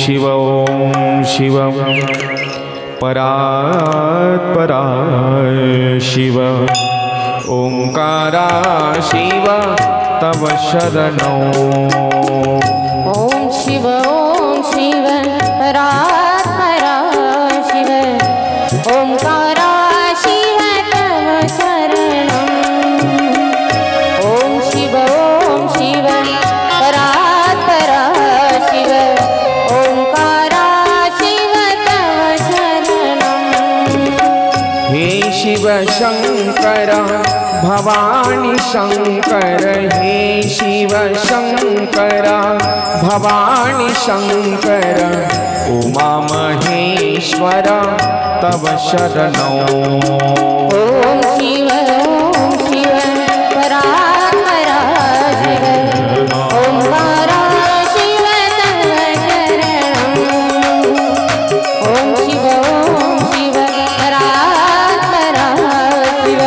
शिव ओम शिव परात्परा शिव ओंकारा शिव तव शरणो ओम शिव परात्परा शिव ओंकारा शिव तव शरणं ओम शिव परात्परा शिव ओंकारा शिव तव शरणं हे शिव शंकर भवानी शंकर हे शिव शंकर भवानी शंकर उमा महेश्वर तव शरणो ओम शिव परात्परा शिव ओंकारा शिव तव शरणं ओम शिव परात्परा शिव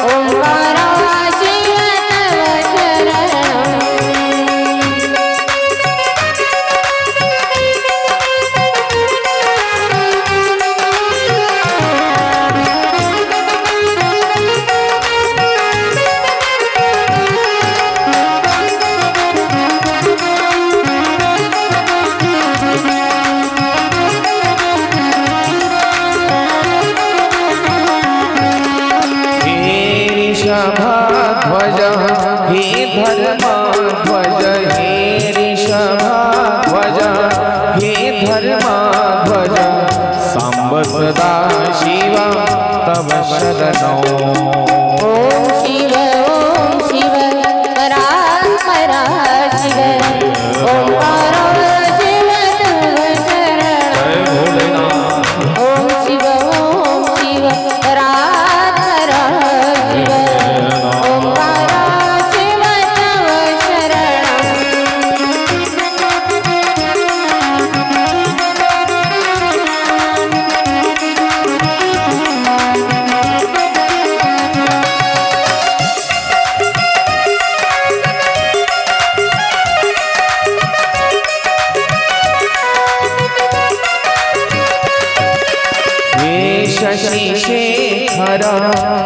ओंकारा शिव तव शरणं ऋषभध्वज हे धर्मध्वज हे ऋषभध्वज हे धर्मध्वज सांब सदा शिव तव शरणो ओम शिव परात्परा शिव ओंकारा शिव तव शरणं ओम शिव परात्परा शिव ओंकारा शिव तव शरणं शशि शेखर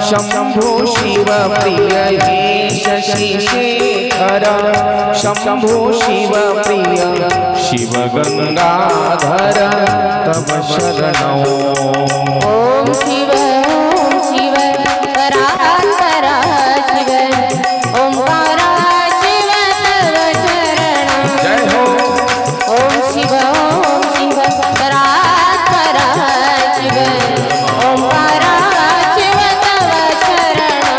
शंभो शिव प्रिय हे शशि शेखर शंभो शिव प्रिय शिव गंगाधर तव शरणो ओम शिव परात्परा शिव ओंकारा शिव तव शरणं जय हो ओम शिव परात्परा शिव ओंकारा शिव तव शरणं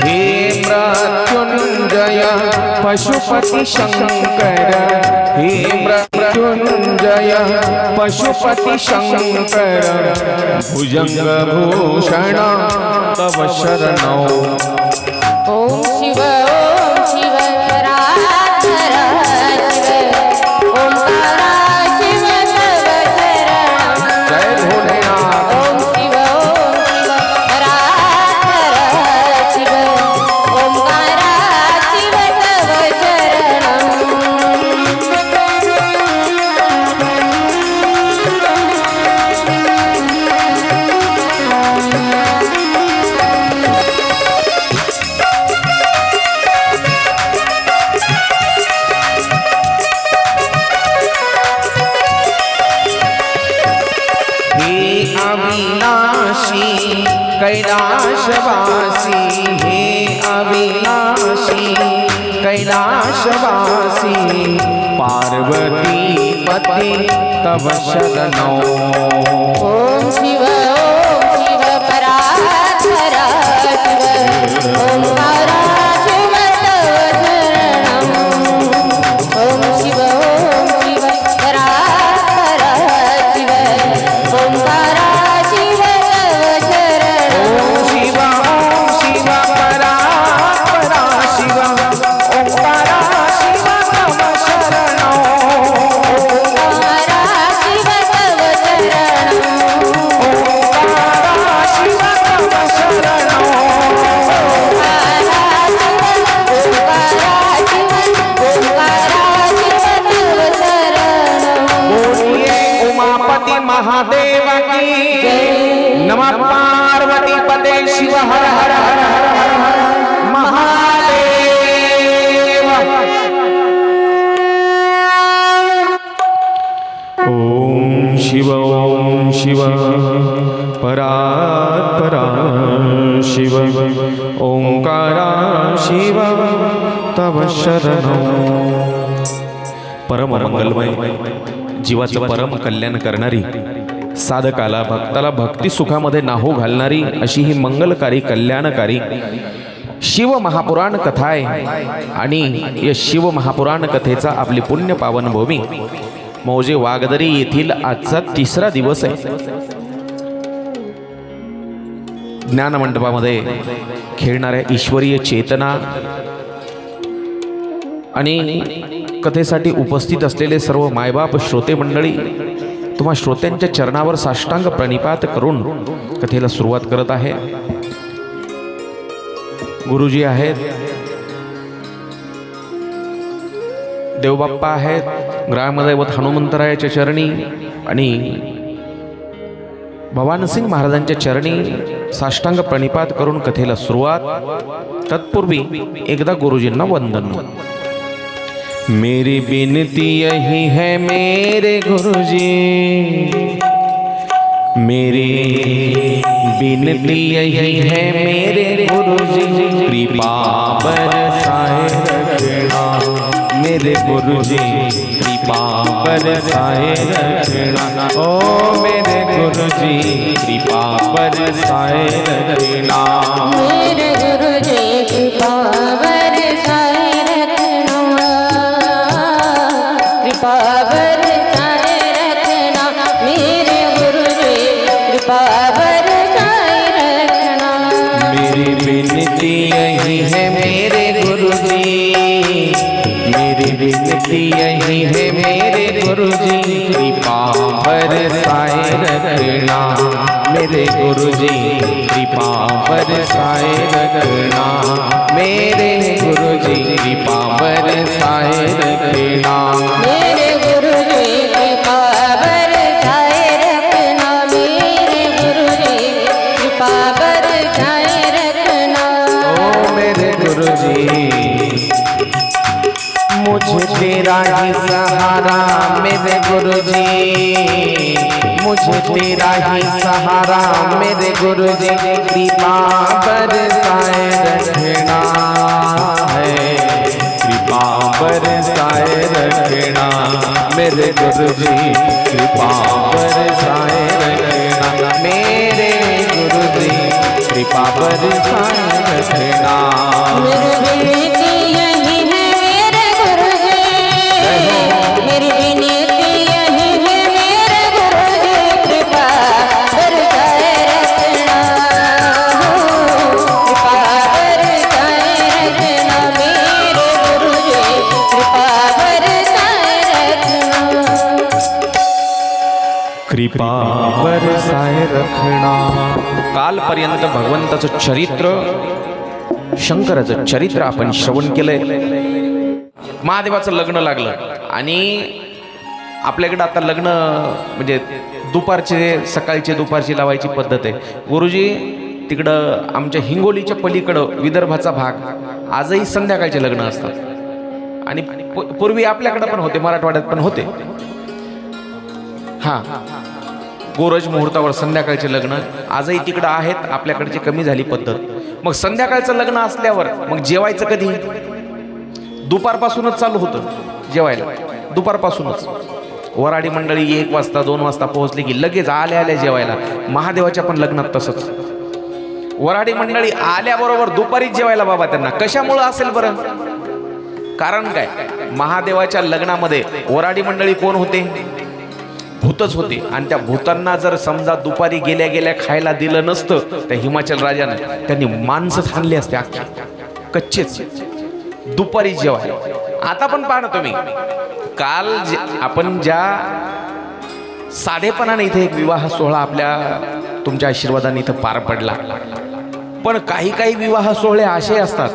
हे मृत्युंजय पशुपति शंकर हे मृत्युंजय पशुपति शंकर भुजंग भूषण तव शरणो ओम शिव परात्परा शिव ओंकारा शिव तव शरणं जय भोलेनाथ ओम शिव परात्परा शिव ओंकारा शिव तव शरणं अविनाशी कैलाशवासी हे अविनाशी कैलाशवासी पार्वती पति तव शरणो ओम शिव परात्परा शिव ओंकारा शिव तव शरणं ओम शिव परात्परा शिव ओंकारा शिव तव शरणं शिव परात्परा शिव उमापति महादेव की नमः पार्वती पते शिव हर हर हर हर हर महादेव। ओम शिव परात्परा शिव ओंकारा शिव तव शरणं। परम मंगलमय जीवाचं परम कल्याण करणारी, साधकाला भक्ताला भक्ती सुखामध्ये नाहू घालणारी अशी ही मंगलकारी कल्याणकारी शिव महापुराण कथा आहे। आणि या शिव महापुराण कथेचा आपली पुण्य पावन भूमी मौजे वागदरी येथील आजचा 3रा दिवस आहे। ज्ञान मंडपामध्ये खेळणाऱ्या ईश्वरीय चेतना आणि कथेसाठी उपस्थित असलेले सर्व मायबाप श्रोते मंडळी, तुम्हा श्रोत्यांच्या चरणावर साष्टांग प्रणिपात करून कथेला सुरुवात करत आहे। गुरुजी आहेत, देवबाप्पा आहेत, ग्रामदैवत हनुमंतरायाच्या चरणी आणि भवानसिंग महाराजांच्या चरणी साष्टांग प्रणिपात करून कथेला सुरुवात। तत्पूर्वी एकदा गुरुजींना वंदन। मेरी विनती यही है मेरे गुरुजी, मेरी विनती यही है मेरे गुरुजी, कृपा बरसाए रखना मेरे गुरुजी, कृपा बरसाए रखना। ओ मेरे गुरुजी कृपा बरसाए रखना, मेरे गुरुजी कृपा बरसाए रखना, कृपा बरसाए रखना, मेरे गुरुजी कृपा बरसाए रखना। मेरी विनती यही है मेरे गुरुजी, मेरी विनती यही है मेरे गुरुजी, कृपा बरसाए रखना मेरे गुरुजी, कृपा बरसाए रखना मेरे गुरुजी, कृपा बरसाए रखना। मेरे गुरुजी कृपा बरसाए रखना, मेरे गुरुजी कृपा बरसाए रखना। ओ मेरे गुरुजी मुझे तेरा ही सहारा मेरे गुरुजी, मुझे तेरा ही सहारा मेरे गुरुजी, कृपा बरसाए रखना है, कृपा बरसाए रखना मेरे गुरुजी, कृपा बरसाए रखना मेरे गुरुजी, कृपा बरसाए रखना। मेरी विनती यही है मेरे गुरुजी, मेरी विनती यही है मेरे गुरुजी, कृपा बरसाए रखना, कृपा बरसाए रखना मेरे गुरुजी, कृपा बरसाए रखना। कृपा बरसाए रखना। कालपर्यंत भगवंताचं चरित्र, शंकराचं चरित्र आपण श्रवण केलंय। महादेवाचं लग्न लागलं आणि आपल्याकडे आता लग्न म्हणजे दुपारचे सकाळचे दुपारची लावायची पद्धत आहे। गुरुजी तिकडं आमच्या हिंगोलीच्या पलीकडं विदर्भाचा भाग आजही संध्याकाळचे लग्न असतात आणि पूर्वी आपल्याकडे पण होते, मराठवाड्यात पण होते। हां, गोरज मुहूर्तावर संध्याकाळचे लग्न आजही तिकडं आहेत, आपल्याकडची कमी झाली पद्धत। मग संध्याकाळचं लग्न असल्यावर मग जेवायचं कधी? दुपारपासूनच चालू होतं जेवायला, दुपारपासूनच। वराडी मंडळी 1 वाजता 2 वाजता पोहोचली की लगेच आल्या जेवायला। महादेवाच्या पण लग्नात तसंच, वराडी मंडळी आल्याबरोबर दुपारीच जेवायला बाबा त्यांना। कशामुळं असेल बरं? कारण काय? महादेवाच्या लग्नामध्ये वराडी मंडळी कोण होते? भूतच होते। आणि त्या भूतांना जर समजा दुपारी गेल्या गेल्या खायला दिलं नसतं त्या हिमाचल राजाने, त्यांनी माणसं थांबली असते अख्खी कच्चेच दुपारी जेवायला। आता पण पाहा ना तुम्ही, काल आपण ज्या साधेपणाने इथे एक विवाह सोहळा आपल्या तुमच्या आशीर्वादाने इथं पार पडला, पण काही काही विवाह सोहळे असे असतात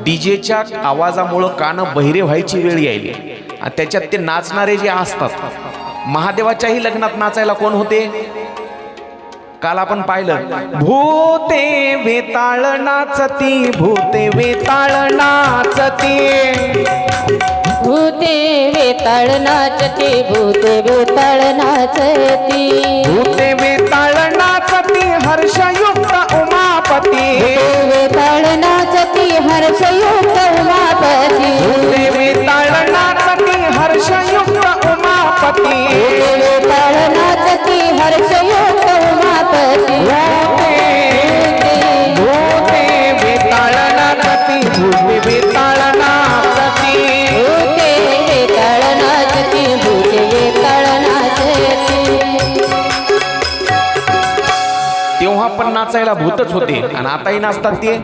डीजेच्या आवाजामुळं कानं बहिरे व्हायची वेळ यायली आणि त्याच्यात ते नाचणारे जे असतात महादेवाच्याही लग्नात नाचायला कोण होते? काल आपण पाहिलं, भूते वेताळ नाचती, भूते वेताळ नाचती, भूते वेताळ नाचते, भूते वेताळ नाचती, भूते वेताळ नाचती, हर्षयुक्त उमापती, भूते वेताळ नाचती, हर्षयुक्त उमापती, भूते वेताळ नाचती, हर्षयुक्त उमापती, भूते वेताळ नाचती, हर्षयुक्त उमापती, भूते वेताळ नाचती, भूते वेताळ नाचती, भूते वेताळ नाचती, भूते वेताळ नाचती. तेव्हा पण नाचायला भूतच होते आणि आताही नाचतात ते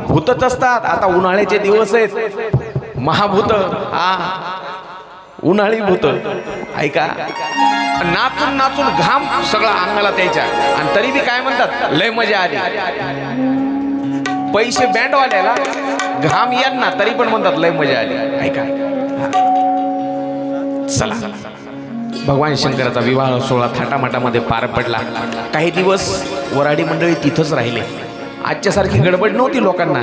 भूतच असतात. आता उन्हाळ्याचे दिवस आहेत, महाभूत, उन्हाळी भूत. ऐका, नाचून नाचून घाम सगळा अंगाला त्याच्या, आणि तरी बी काय म्हणतात, लय मजा आली. पैसे बँडवाल्याला, घाम यांना, तरी पण म्हणतात लय मजा आली. ऐका, चला, भगवान शंकराचा विवाह सोहळा थाटामाटामध्ये पार पडला. काही दिवस वराडी मंडळी तिथंच राहिले. आजच्या सारखी गडबड नव्हती लोकांना.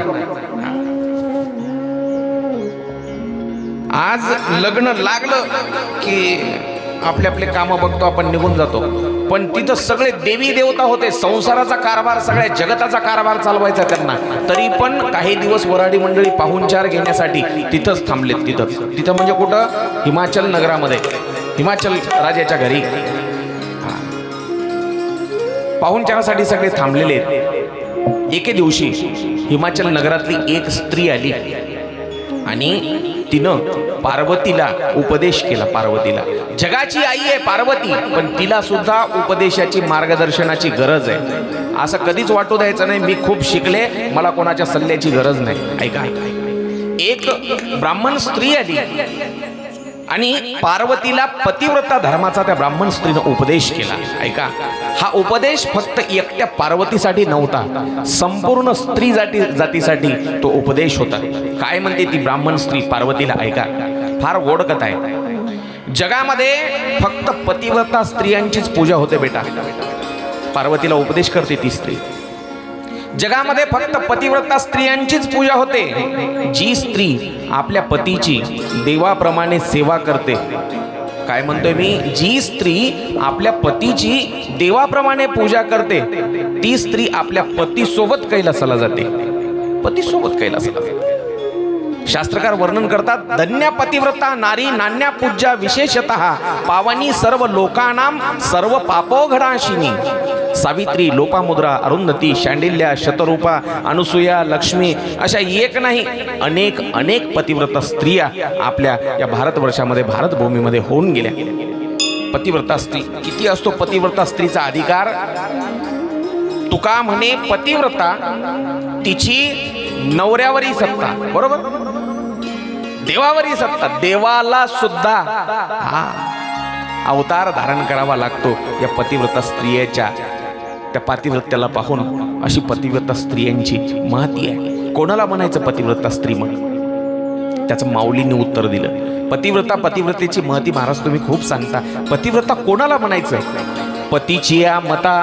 आज लग्न लागलं की आपले आपले कामं बघतो आपण, निघून जातो. पण तिथं सगळे देवी देवता होते, संसाराचा कारभार, सगळ्या जगताचा कारभार चालवायचा त्यांना. तरी पण काही दिवस वराडी मंडळी पाहुणचार घेण्यासाठी तिथंच थांबलेत. तिथं म्हणजे कुठं? हिमाचल नगरामध्ये, हिमाचल राजाच्या घरी पाहुणचारासाठी सगळे थांबलेले आहेत. एके दिवशी हिमाचल नगरातली एक स्त्री आली आणि तिनं पार्वतीला उपदेश केला. पार्वतीला, जगाची आई आहे पार्वती, पण तिला सुद्धा उपदेशाची, मार्गदर्शनाची गरज आहे. असं कधीच वाटू द्यायचं नाही मी खूप शिकले, मला कोणाच्या सल्ल्याची गरज नाही. ऐका, एक ब्राह्मण स्त्री आली आणि पार्वतीला पतिव्रता धर्माचा त्या ब्राह्मण स्त्रीनं उपदेश केला. ऐका, हा उपदेश फक्त एकट्या पार्वतीसाठी नव्हता, संपूर्ण स्त्री जातीसाठी तो उपदेश होता. काय म्हणते ती ब्राह्मण स्त्री पार्वतीला? ऐका, फार गोड कथा आहे. जगामध्ये फक्त पतिव्रता स्त्रियांचीच पूजा होते बेटा. पार्वतीला उपदेश करते ती स्त्री. जगामध्ये फक्त पतिव्रता स्त्रियांचीच पूजा होते. जी स्त्री आपल्या पतीची देवाप्रमाणे सेवा करते, काय म्हणतोय मी, जी स्त्री आपल्या पतीची देवाप्रमाणे पूजा करते, ती स्त्री आपल्या पतीसोबत कैलासाला जाते. पतीसोबत कैलासाला जाते. शास्त्रकार वर्णन करतात, धन्या पतिव्रता नारी नान्या पूज्या विशेषतः पावनी सर्व लोकानाम सर्व पापोघडाशिनी. सावित्री, लोपामुद्रा, अरुंधती, शांडिल्या, शतरूपा, अनुसूया, लक्ष्मी, अशा एक नाही अनेक अनेक पतिव्रता स्त्रिया आपल्या या भारतवर्षामध्ये, भारतभूमीमध्ये होऊन गेल्या. पतिव्रता स्त्री, किती असतो पतिव्रता स्त्रीचा अधिकार? तुका म्हणे पतिव्रता तिची नवऱ्यावरही सत्ता, बरोबर, देवावरही सत्ता. देवाला सुद्धा अवतार धारण करावा लागतो या पतिव्रता स्त्रियेच्या. त्या पतिव्रत्याला पाहून अशी पतिव्रता स्त्रियांची महती आहे. कोणाला म्हणायचं पतिव्रता स्त्री म्हणून? त्याचं माऊलीने उत्तर दिलं. पतिव्रतेची महती महाराज तुम्ही खूप सांगता. पतिव्रता कोणाला म्हणायचं? पतीचिया मता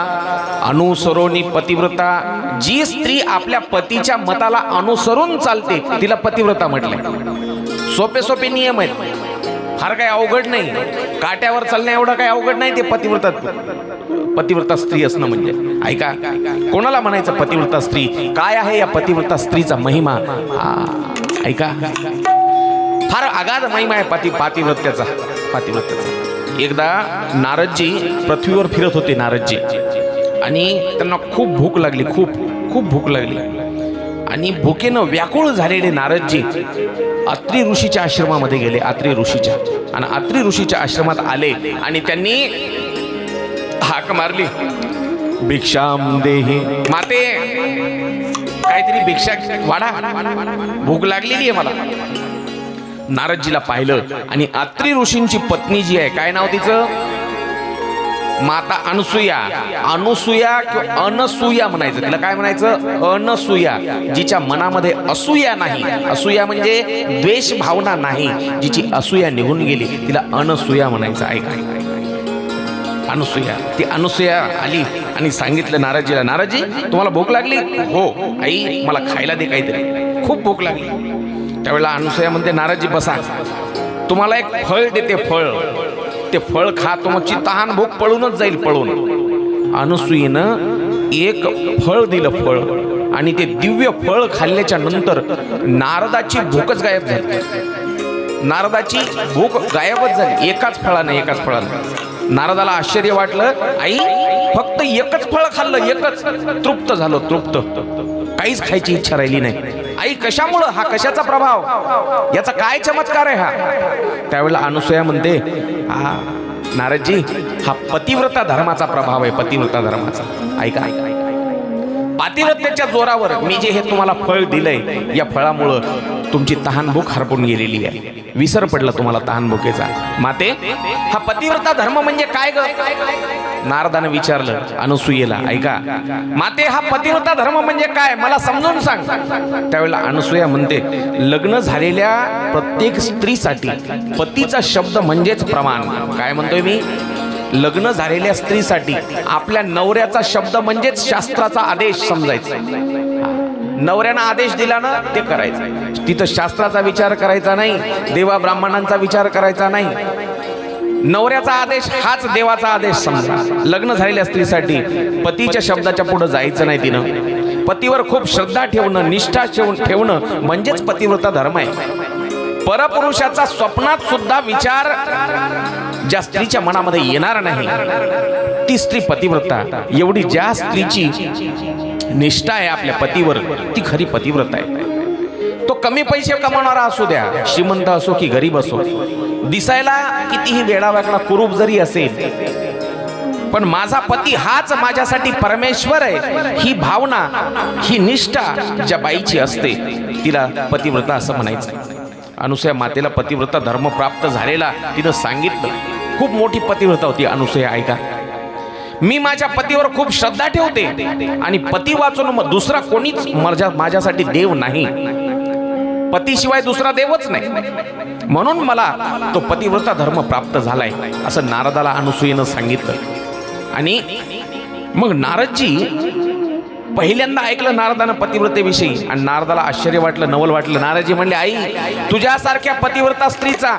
अनुसरोनी पतिव्रता. जी स्त्री आपल्या पतीच्या मताला अनुसरून चालते तिला पतिव्रता म्हटलंय. सोपे सोपे नियम आहेत, फार काही अवघड नाही. काट्यावर चालणे एवढं काही अवघड नाही ते पतिव्रता स्त्री असणं म्हणजे. ऐका, कोणाला म्हणायचं पतिव्रता स्त्री? काय आहे या पतिव्रता स्त्रीचा महिमा? ऐका, फार अगाध महिमा आहे पतिव्रत्याचा. एकदा नारदजी पृथ्वीवर फिरत होते. नारदजी, आणि त्यांना खूप भूक लागली, खूप भूक लागली. आणि भुकेनं व्याकुळ झालेले नारदजी अत्री ऋषीच्या आश्रमामध्ये गेले. अत्री ऋषीच्या आश्रमात आले आणि त्यांनी हाक मारली, भिक्षाम देहि माते, काहीतरी भिक्षा वाढा, भूक लागलेली आहे मला. नारदजीला पाहिलं आणि अत्री ऋषींची पत्नी जी आहे, काय नाव तिचं? माता अनसूया. किंवा अनसूया म्हणायचं तिला. काय म्हणायचं? अनसूया. जिच्या मनामध्ये असूया नाही, असूया म्हणजे द्वेष भावना नाही, जिची असूया निघून गेली तिला अनसूया म्हणायचं. ऐका, अनुसूया. ती अनुसूया आली आणि सांगितलं नारदजीला, नारदजी तुम्हाला भूक लागली? हो आई मला खायला दे काहीतरी, खूप भूक लागली. त्यावेळेला अनुसूया म्हणते, नारदजी बसा, तुम्हाला एक फळ देते, फळ. ते फळ खा, तुमची तहान भूक पळूनच जाईल, पळून. अनुसूयेनं एक फळ दिलं, फळ. आणि ते दिव्य फळ खाल्ल्याच्या नंतर नारदाची भूकच गायब झाली. नारदाची भूक गायबच झाली एकाच फळानं. नारदाला आश्चर्य वाटलं, आई फक्त एकच फळ खाल्लं, एकच, तृप्त झालो, तृप्त, काहीच खायची इच्छा राहिली नाही. आई कशामुळं? हा कशाचा प्रभाव? याचा काय चमत्कार आहे हा? त्यावेळेला अनुसूया म्हणते, हा नारदजी हा पतिव्रता धर्माचा प्रभाव आहे, पतिव्रता धर्माचा. ऐका, पातिव्रतेच्या जोरावर मी जे हे तुम्हाला फळ दिलंय, या फळामुळं तुमची तहानभूक हरपून गेलेली आहे, विसर पडला तुम्हाला तहानभुकेचा. माते हा पतिव्रता धर्म म्हणजे काय ग? नारदानं विचारलं अनुसूयेला. ऐका माते, हा पतिव्रता धर्म म्हणजे काय, मला समजून सांग. त्यावेळेला अनुसूया म्हणते, लग्न झालेल्या प्रत्येक स्त्रीसाठी पतीचा शब्द म्हणजेच प्रमाण. काय म्हणतोय मी? लग्न झालेल्या स्त्रीसाठी आपल्या नवऱ्याचा शब्द म्हणजेच शास्त्राचा आदेश समजायचा. नवऱ्यानं आदेश दिला ना ते करायचं. तिथं शास्त्राचा विचार करायचा नाही, देवा ब्राह्मणांचा विचार करायचा नाही. नवऱ्याचा आदेश हाच देवाचा आदेश समजा. लग्न झालेल्या स्त्रीसाठी पतीच्या शब्दाच्या पुढे जायचं नाही. तिनं पतीवर खूप श्रद्धा ठेवणं, निष्ठा ठेवणं म्हणजेच पतिव्रता धर्म आहे. परपुरुषाचा स्वप्नात सुद्धा विचार ज्या स्त्रीच्या मनामध्ये येणार नाही ती स्त्री पतिव्रता. एवढी ज्या स्त्रीची निष्ठा आहे आपल्या पतीवर ती खरी पतिव्रता आहे. तो कमी पैसे कमावणारा असू द्या, श्रीमंत असो की गरीब असो, दिसायला कितीही वेडावाकडा कुरूप जरी असेल, पण माझा पती हाच माझ्यासाठी परमेश्वर आहे, ही भावना, ही निष्ठा ज्या बाईची असते तिला पतिव्रता असं म्हणायचं. अनुसूया मातेला पतिव्रता धर्म प्राप्त झालेला तिनं सांगितलं. खूप मोठी पतिव्रता होती अनुसूया. ऐका, मी माझ्या पतीवर खूप श्रद्धा ठेवते आणि पती वाचून दुसरा कोणीच माझ्यासाठी देव नाही, पतीशिवाय दुसरा देवच नाही, म्हणून मला तो पतिव्रता धर्म प्राप्त झालाय असं नारदाला अनुसूयेनं सांगितलं. आणि मग नारदजी पहिल्यांदा ऐकलं नारदानं पतिव्रतेविषयी आणि नारदाला आश्चर्य वाटलं, नवल वाटलं. नारदजी म्हणले, आई तुझ्यासारख्या पतिव्रता स्त्रीचा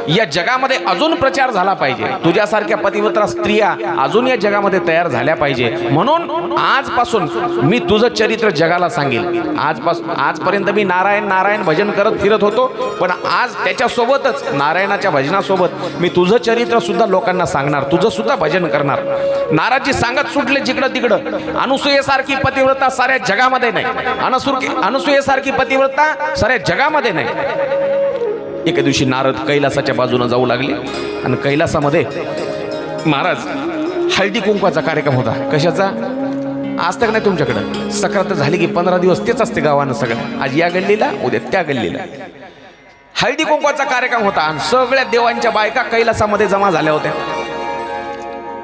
या जगामध्ये अजून प्रचार झाला पाहिजे, तुझ्यासारख्या पतिव्रता स्त्रिया अजून या जगामध्ये तयार झाल्या पाहिजे, म्हणून आजपासून मी तुझं चरित्र जगाला सांगेल. आजपर्यंत मी नारायण नारायण भजन करत फिरत होतो, पण आज त्याच्यासोबतच नारायणाच्या भजनासोबत मी तुझं चरित्र सुद्धा लोकांना सांगणार, तुझं सुद्धा भजन करणार. नारदजी सांगत सुटले जिकडं तिकडं, अनुसूयेसारखी पतिव्रता साऱ्या जगामध्ये नाही, अनुसूयेसारखी पतिव्रता साऱ्या जगामध्ये नाही. एके दिवशी नारद कैलासाच्या बाजूने जाऊ लागले आणि कैलासामध्ये महाराज हळदी कुंकवाचा कार्यक्रम होता. कशाचा? आज तक नाही तुमच्याकडं, सक्रात झाली की 15 दिवस तेच असते गावानं सगळं. आज या गल्लीला, उद्या त्या गल्लीला हळदी कुंकवाचा कार्यक्रम होता आणि सगळ्या देवांच्या बायका कैलासामध्ये जमा झाल्या होत्या.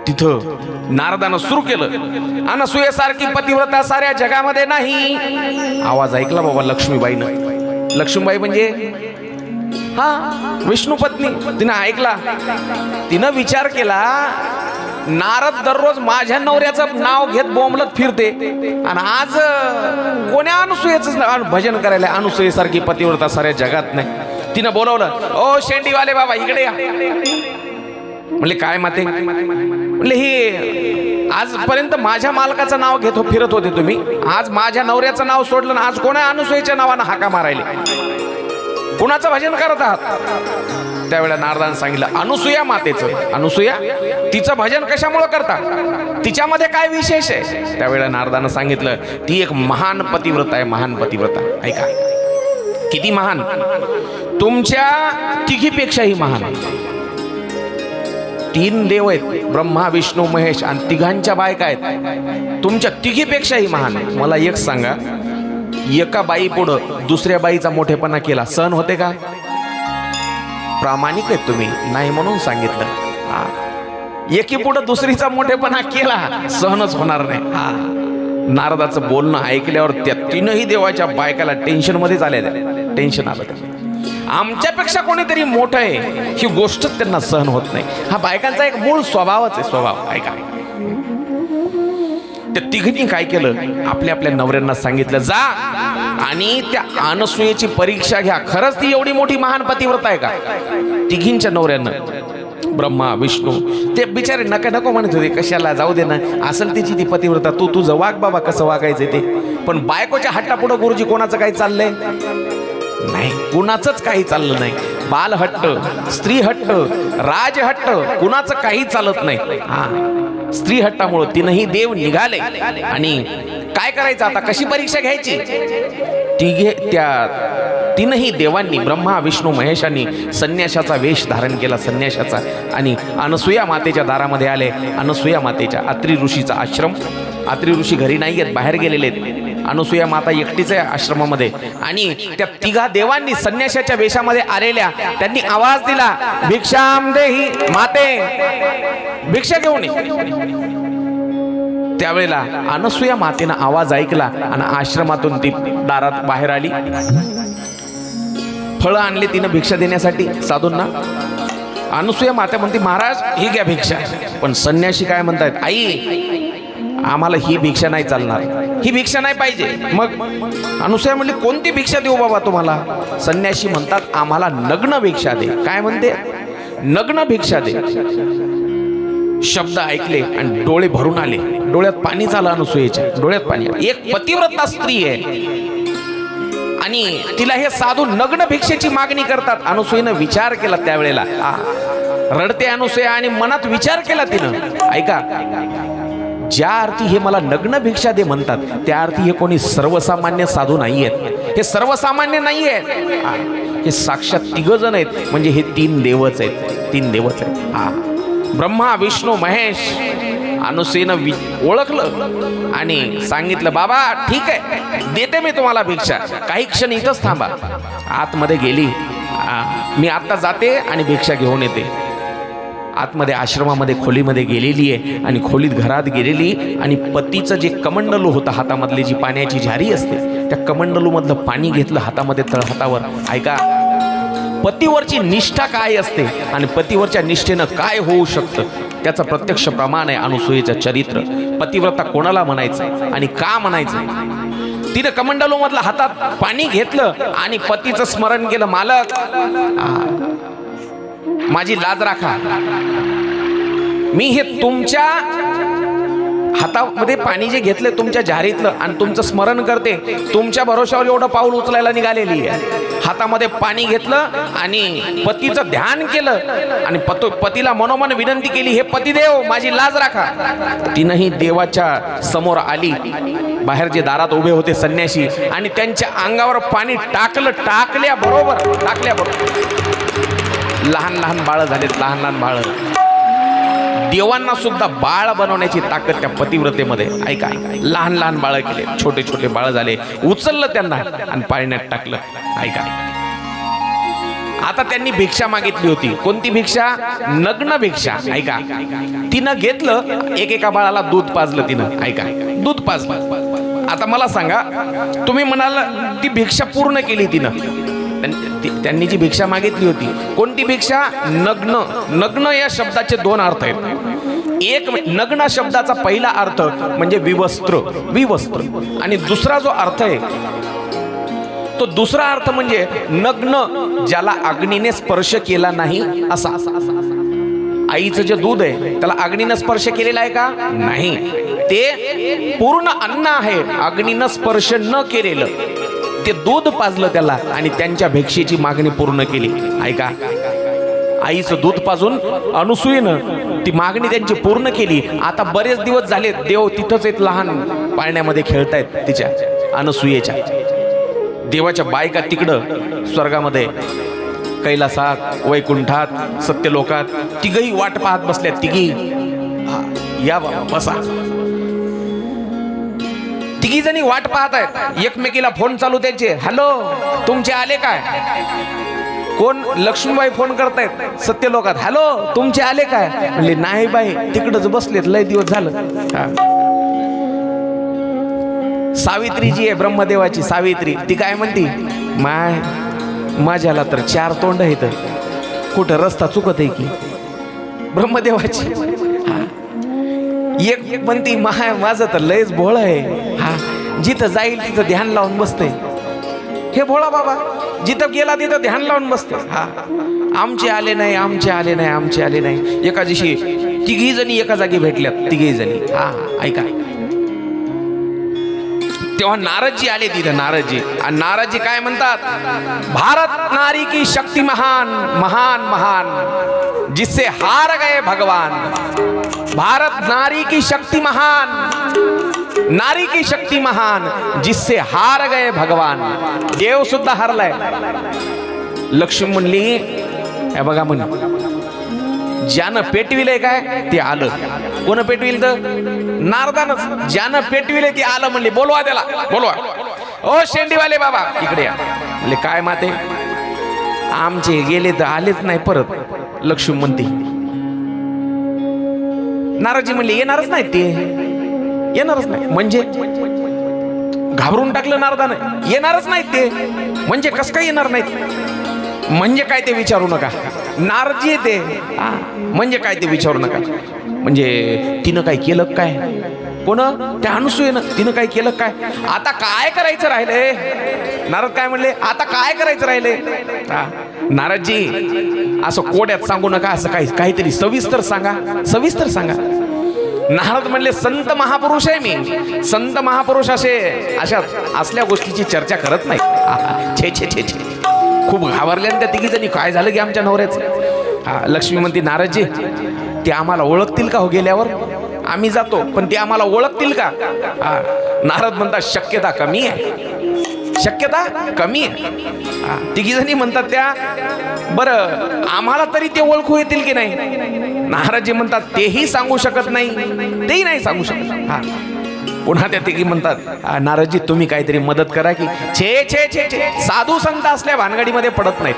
तिथं नारदानं सुरू केलं, अनुसूयेसारखी पतिव्रता साऱ्या जगामध्ये नाही. आवाज ऐकला बाबा लक्ष्मीबाईनं. लक्ष्मीबाई म्हणजे हा विष्णू पत्नी. तिनं ऐकला, तिनं विचार केला, नारद दररोज माझ्या नवऱ्याचं नाव घेत बोंबलत फिरते आणि आज कोण्या अनुसूयेचं भजन करायला? अनुसूयेसारखी पतिव्रता साऱ्या जगात नाही. तिनं बोलवलं, ओ शेंडीवाले बाबा इकडे या. म्हणले काय माते? म्हणले हे आजपर्यंत माझ्या मालकाचं नाव घेत फिरत होते तुम्ही, आज माझ्या नवऱ्याचं नाव सोडलं ना आज कोणा अनुसूयेच्या नावानं हाका मारायले, कुणाचं भजन करत आहात? त्यावेळेला नारदानं सांगितलं, अनुसूया मातेचं. अनुसूया तिचं भजन कशामुळे करता? तिच्यामध्ये काय विशेष आहे? त्यावेळेला नारदानं सांगितलं, ती एक महान पतिव्रता आहे, महान पतिव्रता. ऐका किती महान, तुमच्या तिघीपेक्षाही महान. 3 देव आहेत, ब्रह्मा विष्णू महेश, आणि तिघांच्या बायका आहेत, तुमच्या तिघीपेक्षाही महान. मला एक सांगा, एका बाई पुढं दुसऱ्या बाईचा मोठेपणा केला सहन होते का? प्रामाणिक आहेत तुम्ही, नाही म्हणून सांगितलं. एकी पुढं दुसरीचा मोठेपणा केला सहनच होणार नाही. नारदाचं बोलणं ऐकल्यावर त्या 3ही देवाच्या बायकाला टेन्शन मध्ये झाल्या, टेन्शन आलं. आमच्यापेक्षा कोणीतरी मोठं आहे ही गोष्टच त्यांना सहन होत नाही. हा बायकांचा एक मूळ स्वभावच आहे. स्वभाव ऐका, त्या तिघींनी काय केलं, आपल्या आपल्या नवऱ्यांना सांगितलं जा आणि त्या अनसूयेची परीक्षा घ्या. खरंच ती एवढी मोठी महान पतिव्रता आहे का? तिघींच्या नवऱ्यांना ब्रह्मा विष्णू ते बिचारे नका नको म्हणत होते, कशाला जाऊ दे ना, असेल तिची ती पतिव्रता, तू तुझं वाग बाबा कसं वागायचं ते. पण बायकोच्या हट्टापुढं गुरुजी कोणाचं काही चाललंय नाही, कुणाचंच काही चाललं नाही. बाल हट्ट, स्त्री हट्ट, राज हट्ट, कुणाचं काही चालत नाही. हा, स्त्री हट्टामुळे तीनही देव निघाले. आणि काय करायचं आता, कशी परीक्षा घ्यायची? तीनही देवांनी ब्रह्मा विष्णू महेशांनी संन्याशाचा वेश धारण केला, संन्याशाचा, आणि अनसूया मातेच्या दारामध्ये आले. अनसूया मातेच्या अत्री ऋषीचा आश्रम, अत्री ऋषी घरी नाही आहेत, बाहेर गेलेले आहेत. अनसूया माता एकटीच आहे आश्रमामध्ये. आणि त्या तिघा देवांनी संन्याशाच्या वेशामध्ये आलेल्या त्यांनी आवाज दिला, भिक्षाम देही माते, भिक्षा घेऊन ये. त्यावेळेला अनसूया मातेनं आवाज ऐकला आणि आश्रमातून ती दारात बाहेर आली. फळं आणली तिनं भिक्षा देण्यासाठी साधूंना. अनसूया माता म्हणते, महाराज ही घ्या भिक्षा. पण संन्यासी काय म्हणतायत, आई आम्हाला ही भिक्षा नाही चालणार, ही भिक्षा नाही पाहिजे. मग अनसूया म्हणली, कोणती भिक्षा देऊ बाबा तुम्हाला? संन्यासी म्हणतात, आम्हाला नग्न भिक्षा दे. काय म्हणते? नग्न भिक्षा दे. शब्द ऐकले आणि डोळे भरून आले, डोळ्यात पाणी झालं अनसूयेच्या डोळ्यात पाणी. एक पतिव्रता स्त्री आहे आणि तिला हे साधू नग्न भिक्षेची मागणी करतात. अनसूयेनं विचार केला त्यावेळेला, रडते अनसूया आणि मनात विचार केला तिनं, ऐका, ज्या अर्थी हे मला नग्न भिक्षा दे म्हणतात त्या अर्थी हे कोणी सर्वसामान्य साधू नाही आहेत, हे सर्वसामान्य नाही आहेत, हे साक्षात तिघ जण आहेत. म्हणजे हे तीन देवच आहेत, तीन देवच आहेत. ब्रह्मा विष्णू महेश. अनसूयेनं ओळखलं आणि सांगितलं, बाबा ठीक आहे, देते मी तुम्हाला भिक्षा, काही क्षण इथंच थांबा. आतमध्ये गेली, मी आता जाते आणि भिक्षा घेऊन येते. आतमध्ये आश्रमामध्ये खोलीमध्ये गेलेली आहे आणि खोलीत घरात गेलेली आणि पतीचं जे कमंडलू होतं हातामधली जी पाण्याची झारी असते त्या कमंडलू मधलं पाणी घेतलं हातामध्ये तळहातावर. ऐका, पतीवरची निष्ठा काय असते आणि पतीवरच्या निष्ठेनं काय होऊ शकतं त्याचं प्रत्यक्ष प्रमाण आहे अनसूयेचं चरित्र. पतिव्रता कोणाला म्हणायचं आणि का म्हणायचं? तिने कमंडलू मधलं हातात पाणी घेतलं आणि पतीचं स्मरण केलं, मालक माझी लाज राखा, मी हे तुमच्या हातामध्ये पाणी जे घेतले तुमच्या जारीतलं आणि तुमचं स्मरण करते, तुमच्या भरोशावर एवढं पाऊल उचलायला निघालेली आहे. हातामध्ये पाणी घेतलं आणि पतीचं ध्यान केलं आणि पतीला मनोमन विनंती केली, हे पतिदेव माझी लाज राखा. तिनंही देवाच्या समोर आली. बाहेर जे दारात उभे होते संन्यासी आणि त्यांच्या अंगावर पाणी टाकल्याबरोबर लहान लहान बाळ झालेत, लहान लहान बाळ. देवांना सुद्धा बाळ बनवण्याची ताकद त्या पतिव्रतेमध्ये. ऐका, लहान लहान बाळ केले, छोटे छोटे बाळ झाले, उचललं त्यांना आणि पाळण्यात टाकलं. ऐका, आता त्यांनी भिक्षा मागितली होती. कोणती भिक्षा? नग्न भिक्षा. ऐका, तिनं घेतलं, एकेका बाळाला दूध पाजलं तिनं. ऐका, दूध पाजलं. आता मला सांगा, तुम्ही म्हणाल ती भिक्षा पूर्ण केली तिनं. त्यांनी जी भिक्षा मागितली होती, कोणती भिक्षा? नग्न. नग्न या शब्दाचे दोन अर्थ आहेत. एक, नग्न शब्दाचा पहिला अर्थ म्हणजे विवस्त्र, विवस्त्र, आणि दुसरा जो अर्थ आहे तो दुसरा अर्थ म्हणजे नग्न, ज्याला अग्नीने स्पर्श केला नाही असा. आईचं जे दूध आहे त्याला अग्नीनं स्पर्श केलेला आहे का? नाही, ते पूर्ण अन्न आहे, अग्नीनं स्पर्श न केलेलं. ते दूध पाजलं त्याला आणि त्यांच्या भिक्षेची मागणी पूर्ण केली. ऐका, आईचं दूध पाजून अनसूयेनं ती मागणी त्यांची पूर्ण केली. आता बरेच दिवस झाले देव तिथंच आहेत, लहान पाळण्यामध्ये खेळतायत तिच्या अनसूयेच्या. देवाच्या बायका तिकडं स्वर्गामध्ये, कैलासात, वैकुंठात, सत्यलोकात तिघही वाट पाहत बसल्या. तिघी या बसा, तिघी जणी वाट पाहत आहेत. एकमेकीला फोन चालू त्यांचे, हॅलो तुमचे आले काय? कोण? लक्ष्मीबाई फोन करतायत सत्यलोकात, हॅलो तुमचे आले काय? म्हणले नाही बाई, तिकडच बसलेत, लय दिवस झालं. सावित्री जी आहे ब्रह्मदेवाची सावित्री, ती काय म्हणती, माय माझ्याला तर 4 तोंड आहेत, कुठं रस्ता चुकत आहे की ब्रह्मदेवाची. हा. एक म्हणती माझं तर लयच भोळ आहे. हा, जिथं जाईल तिथं ध्यान लावून बसते. हे भोळा बाबा जिथं गेला तिथं ध्यान लावून बसते. हा, आमचे आले नाही, आमचे आले नाही, आमचे आले नाही. एका दिवशी 3 जणी एका जागी भेटल्यात, 3 जणी. हा, ऐका. तेव्हा नारदजी आले तिथे, नारदजी. आणि नारदजी काय म्हणतात, भारत नारी की शक्ति महान महान महान जिससे हार गए भगवान. भारत नारी की शक्ति महान, नारी की शक्ति महान जिससे हार गए भगवान. देव सुद्धा हारलाय. लक्ष्मी म्हणली, हे बघा म्हण, ज्यानं पेटविलंय काय ते आलं. कोण पेटविल तर नारदानच. ज्यानं पेटविले ते आलं म्हणले, बोलवा त्याला, बोलवा. ओ शेंडीवाले बाबा इकडे या. म्हणले काय माते, आमचे गेले तर आलेच नाही परत. लक्ष्मी म्हणते. नारदजी म्हणले येणारच नाही ते, येणारच नाही. म्हणजे घाबरून टाकलं नारदानं, येणारच नाही ते. म्हणजे कस काय येणार नाहीत, म्हणजे काय ते विचारू नका. नारदजी येते म्हणजे काय ते विचारू नका. म्हणजे तिनं काय केलं काय, कोण त्या अनसूयेनं तिनं काय केलं काय, आता काय करायचं राहिले. नारद काय म्हणले, आता काय करायचं राहिले. नारदजी असं कोड्यात सांगू नका, असं काहीतरी सविस्तर सांगा, सविस्तर सांगा. नारद म्हणले, संत महापुरुष आहे मी. संत महापुरुष अशा असल्या गोष्टीची चर्चा करत नाही. छे छे छे छे. खूप घाबरल्या त्या 3 जणी. काय झालं की आमच्या नवऱ्याचं. हा, लक्ष्मी म्हणते, नारदजी ते आम्हाला ओळखतील का हो गेल्यावर. आम्ही जातो पण ते आम्हाला ओळखतील का. हा, नारद म्हणतात शक्यता कमी आहे, शक्यता कमी आहे. 3 जणी म्हणतात त्या, बरं आम्हाला तरी ते ओळखू येतील की नाही. नारदजी म्हणतात तेही सांगू शकत नाही, तेही नाही सांगू शकत. हा, पुन्हा त्या 3 म्हणतात, नारदजी तुम्ही काहीतरी मदत करा की. छे छे छे छे, साधू संत असल्या भानगडीमध्ये पडत नाहीत.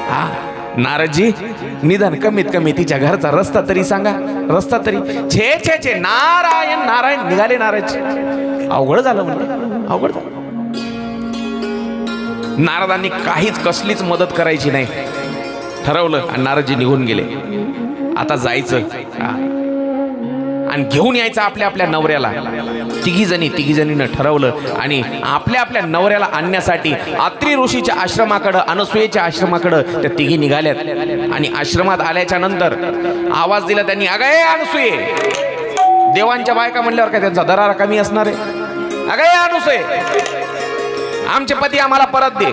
हा, नारदजी निदान कमीत कमी तिच्या घरचा रस्ता तरी सांगा, रस्ता तरी. छे छे छे, नारायण नारायण निघाले नारदजी. अवघड झालं म्हणजे, अवघड झालं. नारदांनी काहीच कसलीच मदत करायची नाही ठरवलं आणि नारदजी निघून गेले. आता जायचं आणि घेऊन यायचं आपल्या आपल्या नवऱ्याला. 3 जणीनं ठरवलं आणि आपल्या आपल्या नवऱ्याला आणण्यासाठी अत्री ऋषीच्या आश्रमाकडं, अनसूयेच्या आश्रमाकडं त्या 3 निघाल्यात. आणि आश्रमात आल्याच्या नंतर आवाज दिला त्यांनी, अगं अनसूये. देवांच्या बायका म्हणल्यावर काय त्यांचा दरारा कमी असणार आहे. अगं अनसूये, आमचे पती आम्हाला परत दे.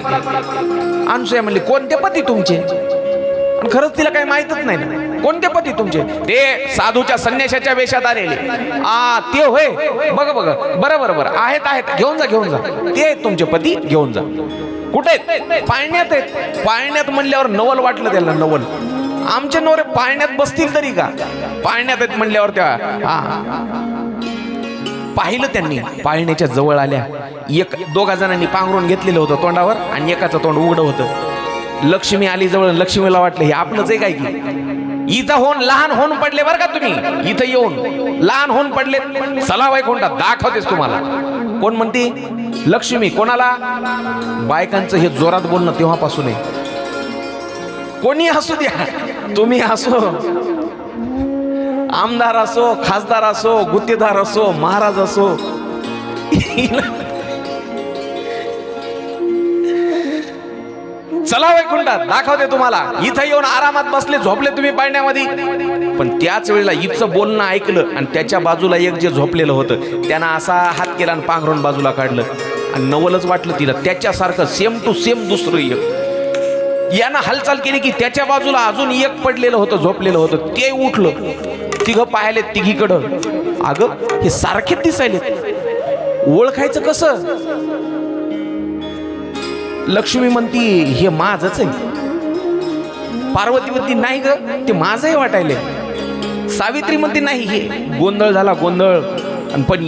अनसूया म्हणली, कोणते पती तुमचे. आणि खरंच तिला काही माहितच नाही ना, कोणते पती तुमचे. ते साधूच्या संन्याशाच्या वेशात आलेले. ते होय, बघ बघ, बरं बरं बरं, आहेत आहेत, घेऊन जा घेऊन जा. ते आहेत तुमचे पती, घेऊन जा. कुठे आहेत. पाळण्यात आहेत. पाळण्यात म्हणल्यावर नवल वाटलं त्याला, नवल. आमचे नवरे पाळण्यात बसतील तरी का. पाळण्यात आहेत म्हणल्यावर त्या पाहिलं त्यांनी. पाळण्याच्या जवळ आल्या. 2 जणांनी पांघरून घेतलेलं होतं तोंडावर आणि एकाचं तोंड उघडं होतं. लक्ष्मी आली जवळ. लक्ष्मीला वाटलं हे आपलंच आहे काय की. इथं होऊन लहान होऊन पडले बरं का तुम्ही. इथं येऊन लहान होऊन पडले. चला वैकुंठात दाखवतेस तुम्हाला. कोण म्हणते. लक्ष्मी. कोणाला. बायकांचं हे जोरात बोलणं तेव्हापासून आहे. कोणी असू द्या, तुम्ही असो, आमदार असो, खासदार असो, गुत्तेदार असो, महाराज असो, चला वैकुंठात दाखवते तुम्हाला. इथं येऊन आरामात बसले, झोपले तुम्ही पाळण्यामध्ये. पण त्याच वेळेला हिचं बोलणं ऐकलं आणि त्याच्या बाजूला एक जे झोपलेलं होतं त्यानं असा हात केला आणि पांघरून बाजूला काढलं आणि नवलच वाटलं तिला. त्याच्यासारखं सेम टू सेम दुसरं एक. यानं हालचाल केली की त्याच्या बाजूला अजून एक पडलेलं होतं, झोपलेलं होतं, ते उठलं. 3 पाहिले 3कडं. अगं हे सारखे दिसायले, ओळखायचं कसं. लक्ष्मी म्हणती हे माझच आहे. पार्वती म्हणती नाही ग, ते माझंही वाटायले. सावित्री म्हणते नाही. हे गोंधळ झाला, गोंधळ. पण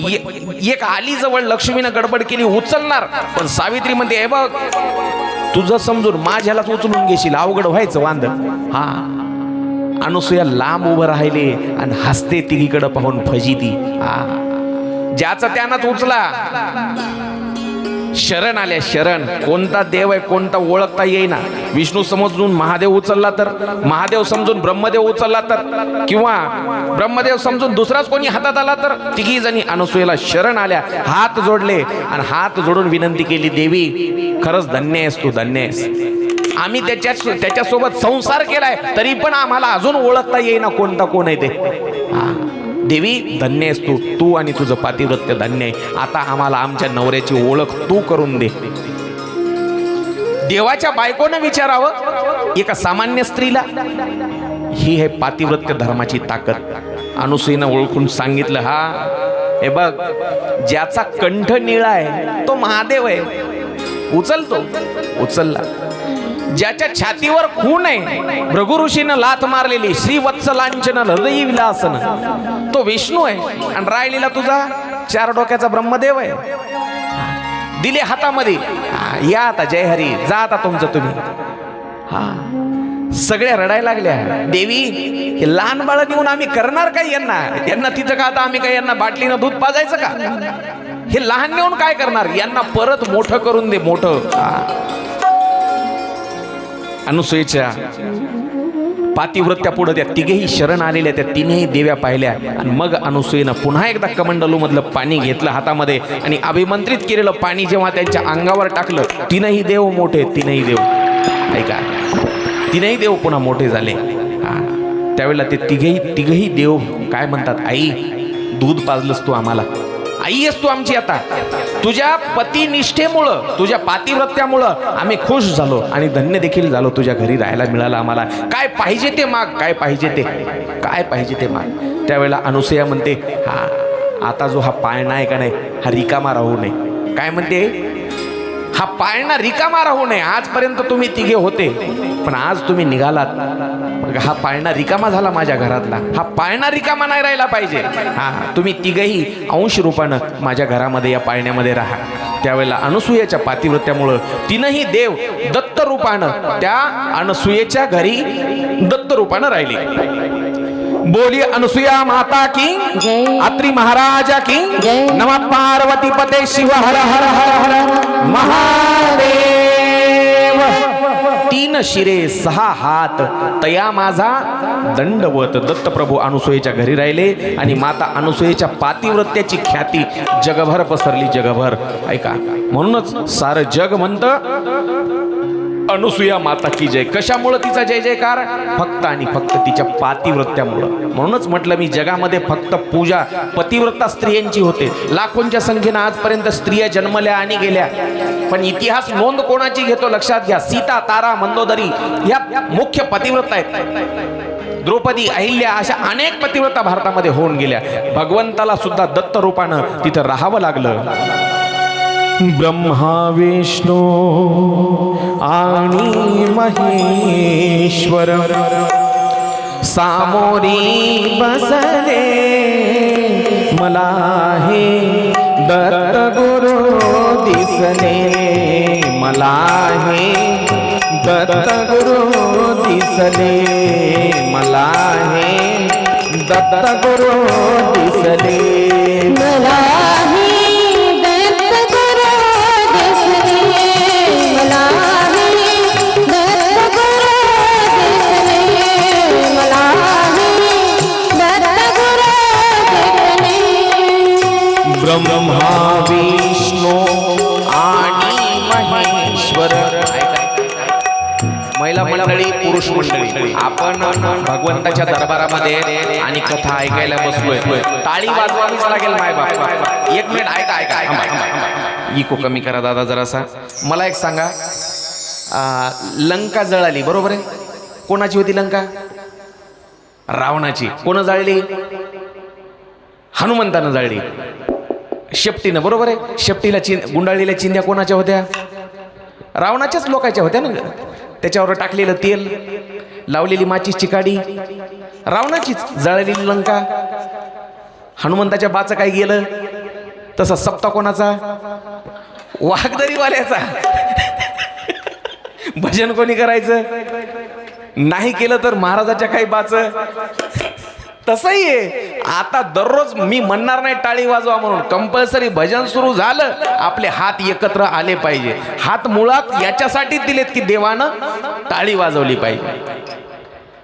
एक आली जवळ. लक्ष्मीनं गडबड केली, उचलणार. पण सावित्री म्हणते हे बघ, तुझं समजून माझ्यालाच उचलून घेशील, अवघड व्हायचं वांद. हा, अनसूया लांब उभं राहिले आणि हसते 3कडं पाहून फजिती. हा, ज्याचा त्यानंच उचला. शरण आल्या शरण. कोणता देव आहे कोणता ओळखता येईना. विष्णू समजून महादेव उचलला तर, महादेव समजून ब्रह्मदेव उचलला तर, किंवा ब्रह्मदेव समजून दुसराच कोणी हातात आला तर, तिघी जणी अनसूयेला शरण आल्या, हात जोडले आणि हात जोडून विनंती केली, देवी खरंच धन्य आहेस तू, धन्य आहेस. आम्ही त्याच्यासोबत संसार केलाय तरी पण आम्हाला अजून ओळखता येईना कोणता कोण आहे ते. देवी धन्य आहेस तू, तू आणि तुझं पातिव्रत्य धन्य आहे. आता आम्हाला आमच्या नवऱ्याची ओळख तू करून दे. देवाच्या बायकोनं विचारावं एका सामान्य स्त्रीला. ही आहे पातिव्रत्य धर्माची ताकद. अनुसूयेनं ओळखून सांगितलं, हा हे बघ, ज्याचा कंठ निळा आहे तो महादेव आहे. उचलतो, उचलला. ज्याच्या छातीवर खून आहे, भृगु ऋषीनं लाथ मारलेली, श्रीवत्सलांचन हृदयी विलासन, तो विष्णू आहे. आणि राहिलेला तुझा 4 डोक्याचा ब्रह्मदेव आहे. दिले हातामध्ये, या आता जय हरी, जा आता तुमचं तुम्ही. सगळ्या रडायला लागल्या. देवी हे लहान बाळ नेऊन आम्ही करणार काय यांना तिथं का? आता आम्ही काय यांना बाटलीनं दूध पाजायचं का? हे लहान नेऊन काय करणार? यांना परत मोठं करून दे, मोठं. अनुसूयेच्या पातिव्रत्या पुढे त्या तिघेही शरण आलेल्या, त्या तिन्ही देव्या पाहिल्या. आणि मग अनुसूयेनं पुन्हा एकदा कमंडलू मधलं पाणी घेतलं हातामध्ये आणि अभिमंत्रित केलेलं पाणी जेव्हा त्यांच्या अंगावर टाकलं, तीनही देव मोठे, तीनही देव, ऐका, तीनही देव पुन्हा मोठे झाले. त्यावेळेला ते तिघही देव काय म्हणतात, आई दूध पाजलंस तू आम्हाला, आई आहेस तू आमची. आता तुझ्या पतिनिष्ठेमुळं, तुझ्या पातिव्रत्यामुळं आम्ही खुश झालो आणि धन्य देखील झालो. तुझ्या घरी राहायला मिळालं आम्हाला. काय पाहिजे ते माग, काय पाहिजे ते, काय पाहिजे ते माग. त्यावेळेला अनुसूया म्हणते, आता जो हा पाळणा आहे का नाही, हा रिकामा राहू नये. काय म्हणते? हा पाळणा रिकामा राहू नये. आजपर्यंत तुम्ही तिघे होते, पण आज तुम्ही निघालात, हा पाळणा रिकामा झाला माझ्या घरातला. हा पाळणा रिकामा नाही राहिला पाहिजे. तुम्ही तिघही अंश रूपानं माझ्या घरामध्ये, या पाळण्यामध्ये राहा. त्यावेळेला अनुसूयेच्या पातिव्रत्यामुळं तीनही देव दत्त रूपानं त्या अनुसूयेच्या घरी दत्त रूपानं राहिले. बोली अनुसूया माता की जय. अत्रि महाराजा की जय. नमः पार्वती पते शिव हर हर हर हर महादेव. 3 शिरे 6 हात तया माझा दंडवत. दत्तप्रभू अनुसूयेच्या घरी राहिले आणि माता अनुसूयेच्या पातिव्रत्याची ख्याती जगभर पसरली, जगभर. ऐका, म्हणूनच सारं जग म्हणतं अनुसूया माता की जय. कशामुळं तिचा जय जयकार? फक्त आणि फक्त तिच्या पातिव्रत्यामुळं. म्हणूनच म्हटलं मी, जगामध्ये फक्त पूजा पतिव्रता स्त्रियांची होते. लाखोंच्या संख्येनं आजपर्यंत स्त्रिया जन्मल्या आणि गेल्या, पण इतिहास नोंद कोणाची घेतो लक्षात घ्या. सीता, तारा, मंदोदरी या मुख्य पतिव्रता आहेत. द्रौपदी, अहिल्या अशा अनेक पतिव्रता भारतामध्ये होऊन गेल्या. भगवंताला सुद्धा दत्त रूपानं तिथं राहावं लागलं. ब्रह्मा विष्णू आणि महेश्वर सामोरी बसले, मला हे दत्त गुरु दिसले, मला हे दत्त गुरु दिसले, मला हे दत्त गुरु दिसले, मला हे दत्त गुरु दिसले, मला हे दत्त गुरु दिसले, मला हे दत्त गुरु दिसले. ब्रह्मा विष्णू आणि महेश्वर. महिला मंडळी, पुरुष मंडळी, आपण भगवंताच्या दरबारामध्ये आणि कथा ऐकायला बसलोय. टाळी वाजवावीच लागेल माय बाप. 1 मिनिट ऐका ऐका. इको कमी करा दादा जरासा. मला एक सांगा, लंका जळाली, बरोबर आहे? कोणाची होती लंका? रावणाची. कोण जाळली? हनुमंतानं जाळली, शेपटीनं, बरोबर आहे? शेपटीला गुंडाळलेल्या चिंध्या कोणाच्या होत्या? रावणाच्याच लोकांच्या होत्या ना. त्याच्यावर टाकलेलं तेल, लावलेली माचीसची काडी, रावणाचीच. जळलेली लंका. हनुमंताच्या बाचं काय गेलं? तसा सप्ता कोणाचा? वाघदरीवाल्याचा. भजन कोणी करायचं? नाही केलं तर महाराजाच्या काही बाचं. तसंही आहे. आता दररोज मी म्हणणार नाही टाळी वाजवा म्हणून, कंपल्सरी भजन सुरू झालं आपले हात एकत्र आले पाहिजे. हात मुळात याच्यासाठी दिलेत की देवानं टाळी वाजवली पाहिजे.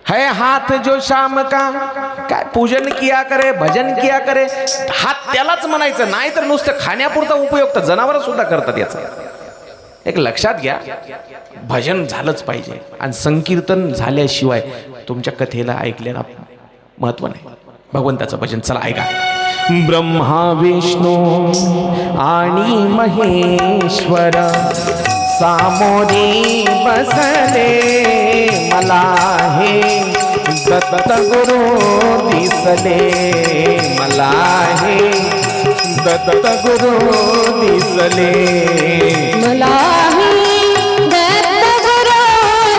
है हाथ जो शाम का, काय पूजन किया करे, भजन किया करे, हात त्यालाच म्हणायचं. नाही तर नुसतं खाण्यापुरता उपयोग तर जनावर सुद्धा करतात. याचा एक लक्षात घ्या, भजन झालंच पाहिजे आणि संकीर्तन झाल्याशिवाय तुमच्या कथेला ऐकलेला महत्व नाही. भगवंताचं भजन चला ऐका. ब्रह्मा विष्णू आणि महेश्वर सामोरी बसले, मला हे दत्त गुरु दिसले, मला हे दत्त गुरु दिसले, मला हे दत्त गुरु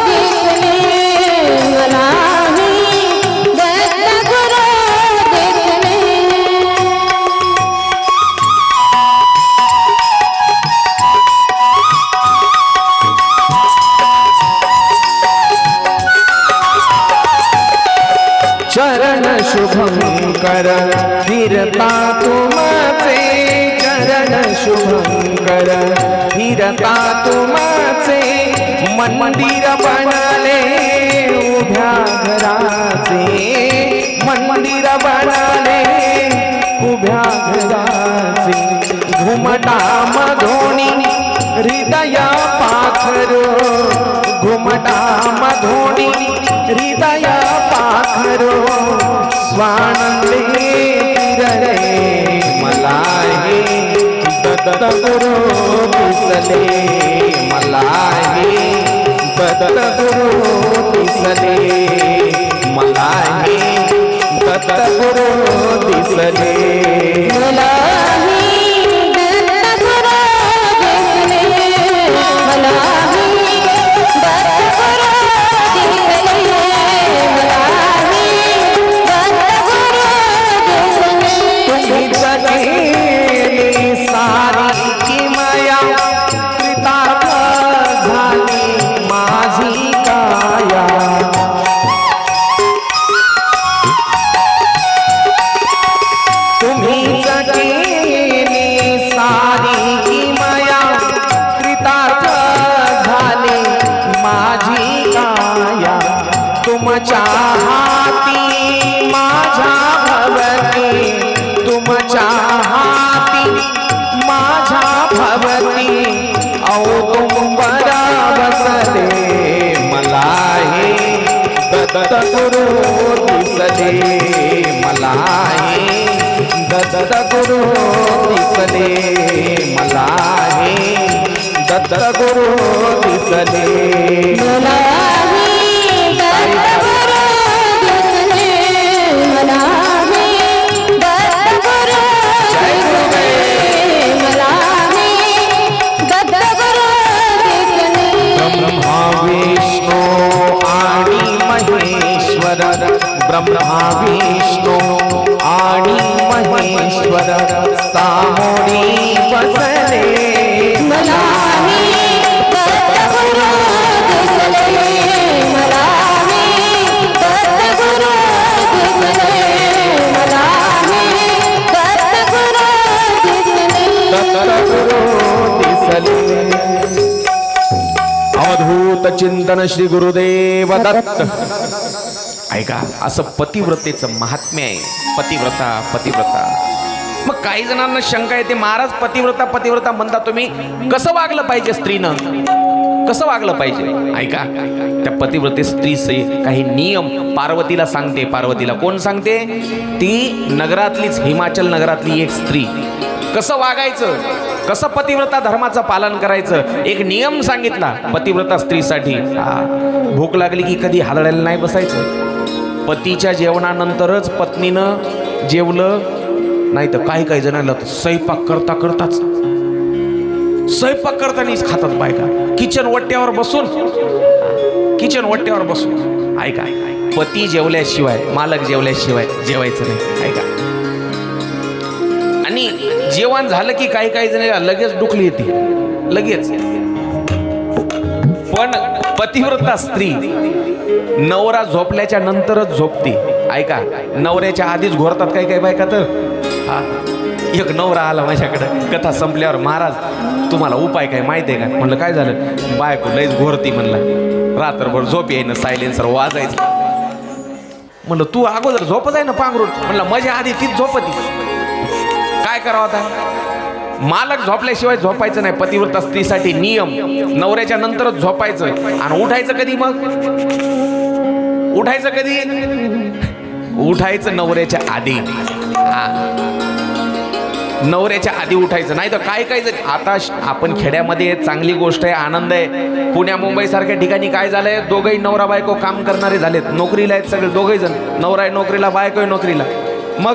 दिसले, मला हे दत्त गुरु दिसले. चरण शुभंकर फिरता तुमचे, चरण शुभंकर फिरता तुमचे, मंदिर बनले उभ्या घराचे, मंदिर बनले उभ्या घराचे, घुमटा मधोनी हृदय पाखरो, घुमटा मधोनी हृदय पाखरो, स्वानंदे फिरले, मला हे दत्त गुरु दिसले, मला हे दत्त गुरु दिसले, मला हे दत्त गुरु दिसले, मला हे दत्त गुरु दिसले, मला हे दत्त गुरु दिसले, मला हे दत्त गुरु दिसले. तुम्ही जगेली सारी किमया, कृतार्थ झाली माझी काया, तुम्ही जगेली सारी किमया, कृतार्थ झाली माझी काया, तुमच्या हाती माझ्या भवती, तुमच्या हाती माझ्या भवती, औदुंबरा बसले, मला हे दत्त गुरु दिसले, मला हे दत्त गुरु दिसले, मला हे दत्त गुरु दिसले, मला हे दत्त गुरु दिसले, मला हे दत्त गुरु दिसले, मला हे दत्त गुरु दिसले. ब्रह्मा विष्णू आणि महेश्वर, ब्रह्मा विष्णू आणि महेश्वर सामोरी बसले, मला हे दत्त गुरु दिसले, मला हे दत्त गुरु दिसले, मला हे दत्त गुरु दिसले. दत्त गुरु दिसले. अवधूत चिंतन श्री गुरुदेव दत्त. ऐका, असं पतिव्रतेचं महात्म्य आहे. पतिव्रता पतिव्रता. मग काही जणांना शंका येते, महाराज पतिव्रता पतिव्रता म्हणता तुम्ही, कसं वागलं पाहिजे स्त्रीनं, कसं वागलं पाहिजे? ऐका, त्या पतिव्रते स्त्रीचे काही नियम पार्वतीला सांगते. पार्वतीला कोण सांगते? ती नगरातलीच, हिमाचल नगरातली एक स्त्री. कसं वागायचं, कसं पतिव्रता धर्माचं पालन करायचं, एक नियम सांगितला पतिव्रता स्त्रीसाठी. भूक लागली की कधी हादळायला नाही बसायचं. पतीच्या जेवणानंतरच पत्नीनं जेवलं, नाही तर काही काही जणांना स्वयंपाक करता करताच, स्वयंपाक करतानाच खातात बायका, किचन वट्ट्यावर बसून, किचन वट्ट्यावर बसून. ऐका, पती जेवल्याशिवाय, मालक जेवल्याशिवाय जेवायचं नाही. ऐका, आणि जेवण झालं की काही काही जण लगेच डुकली येते, लगेच. पण पतिव्रता स्त्री नवरा झोपल्याच्या नंतरच झोपते. ऐका, नवऱ्याच्या आधीच घोरतात काही काही बायका तर. हा, एक नवरा आला माझ्याकडे, कथा संपल्यावर, महाराज तुम्हाला उपाय काय माहिती आहे का? म्हणलं काय झालं? बायको लईच घोरती म्हणला, रात्रभर झोप येईन, सायलेन्सर वाजायचं. म्हणलं तू अगोदर झोपच आहे ना पांघरून. म्हणलं माझ्या आधी तीच झोपती, काय करावं आता? मालक झोपल्याशिवाय झोपायचं नाही. पतिव्रता स्त्रीसाठी नियम, नवऱ्याच्या नंतरच झोपायचं. आणि उठायचं कधी? मग उठायचं कधी? उठायचं नवऱ्याच्या आधी. हा, नवऱ्याच्या आधी उठायचं. नाही तर काय काय जर आता आपण खेड्यामध्ये चांगली गोष्ट आहे, आनंद आहे. पुण्या मुंबई सारख्या ठिकाणी काय झालंय, दोघंही नवरा बायको काम करणारे झालेत, नोकरीला आहेत सगळे दोघही जण. नवरा आहे नोकरीला, बायको आहे नोकरीला. मग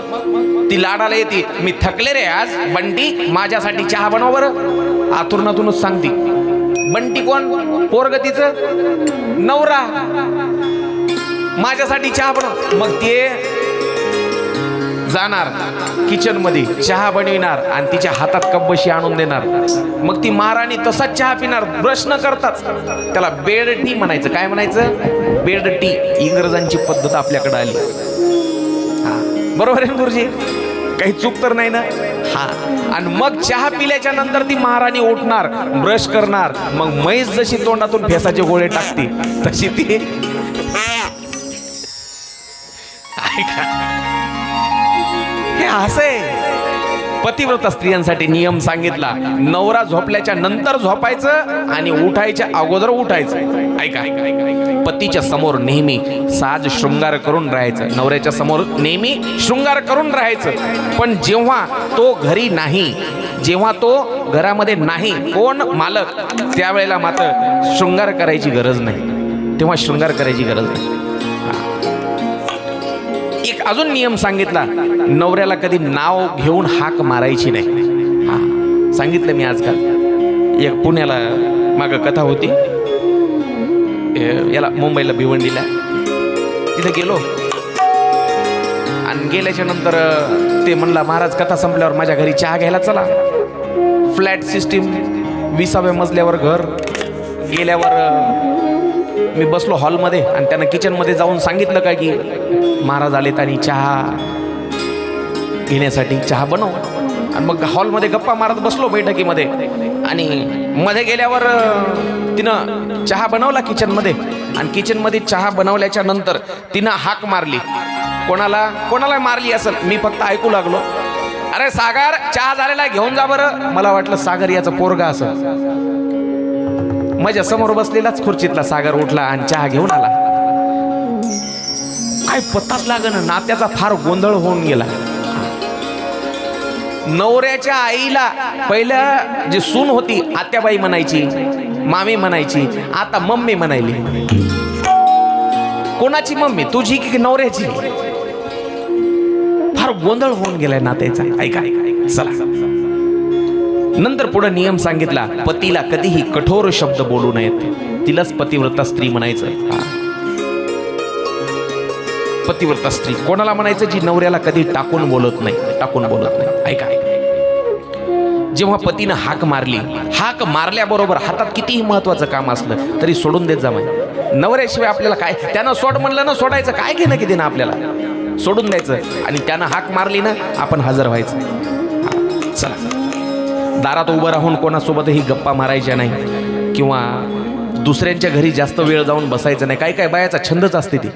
ती लाडाला येते, मी थकले रे आज बंटी, माझ्यासाठी चहा बनव बरं. आतुरणातूनच सांगते. बंटी कोण? पोरगतीचं नवरा. माझ्यासाठी चहा बनव. मग ते जाणार किचन मध्ये, चहा बनविणार आणि तिच्या हातात कप आणून देणार. मग ती महाराणी तसाच चहा पिणार, ब्रश न करताच. त्याला बेड टी म्हणायचं. काय म्हणायचं? Bed tea. इंग्रजांची पद्धत आपल्याकडे आली. हा, बरोबर आहे गुरुजी, काही चूक तर नाही ना? हा, आणि मग चहा पिल्याच्या नंतर ती महाराणी उठणार, ब्रश करणार. मग म्हैस जशी तोंडातून फेसाचे गोळे टाकते तशी ती. हे असं पतिव्रता स्त्रियांसाठी नियम सांगितला. नवरा झोपल्याच्या नंतर झोपायचं आणि उठायच्या अगोदर उठायचं. ऐका, पतीच्या समोर नेहमी साज शृंगार करून राहायचं. नवऱ्याच्या समोर नेहमी शृंगार करून राहायचं. पण जेव्हा तो घरी नाही, जेव्हा तो घरामध्ये नाही, कोण? मालक, त्यावेळेला मात्र शृंगार करायची गरज नाही. तेव्हा शृंगार करायची गरज नाही. एक अजून नियम सांगितला, नवऱ्याला कधी नाव घेऊन हाक मारायची नाही. हा, सांगितलं मी आजकाल. एक पुण्याला माग कथा होती, याला मुंबईला भिवंडीला. तिथे गेलो आणि गेल्याच्या नंतर ते म्हणला, महाराज कथा संपल्यावर माझ्या घरी चहा घ्यायला चला. फ्लॅट सिस्टीम, 20व्या मजल्यावर घर. गेल्यावर मी बसलो हॉलमध्ये आणि त्यानं किचनमध्ये जाऊन सांगितलं काय की महाराज आलेत आणि चहा घेण्यासाठी, चहा बनव. आणि मग हॉलमध्ये गप्पा मारत बसलो बैठकीमध्ये. आणि मध्ये गेल्यावर तिनं चहा बनवला किचनमध्ये. आणि किचनमध्ये चहा बनवल्याच्या नंतर तिनं हाक मारली. कोणाला? कोणाला मारली असेल, मी फक्त ऐकू लागलो, अरे सागर, चहा झालेला घेऊन जा बरं. मला वाटलं सागर याचं पोरगा असं. माझ्या समोर बसलेलाच खुर्चीतला सागर उठला आणि चहा घेऊन आला. काय पत्ताच लागेना, नात्याचा फार गोंधळ होऊन गेला. नवऱ्याच्या आईला पहिल्या जी सून होती आत्याबाई म्हणायची, मामी म्हणायची, आता मम्मी म्हणायली. कोणाची मम्मी? तुझी की नवऱ्याची? फार गोंधळ होऊन गेलाय नात्याचा. ऐका, चला नंतर पुढे नियम सांगितला, पतीला कधीही कठोर शब्द बोलू नयेत. तिलाच पतिव्रता स्त्री म्हणायचं. पतिव्रता स्त्री कोणाला म्हणायचं? जी नवऱ्याला कधी टाकून बोलत नाही, टाकून बोलत नाही. ऐका, जेव्हा पतीनं हाक मारली, हाक मारल्याबरोबर हातात कितीही महत्वाचं काम असलं तरी सोडून देत जा. नवऱ्याशिवाय आपल्याला काय? त्यानं सोड म्हणलं ना, सोडायचं काय घेणं किती ना, आपल्याला सोडून द्यायचं. आणि त्यानं हाक मारली ना, आपण हजर व्हायचं. चला, दारात उभं राहून कोणासोबतही गप्पा मारायच्या नाही किंवा दुसऱ्यांच्या घरी जास्त वेळ जाऊन बसायचं नाही. काय काय बायाचा छंदच असते ती,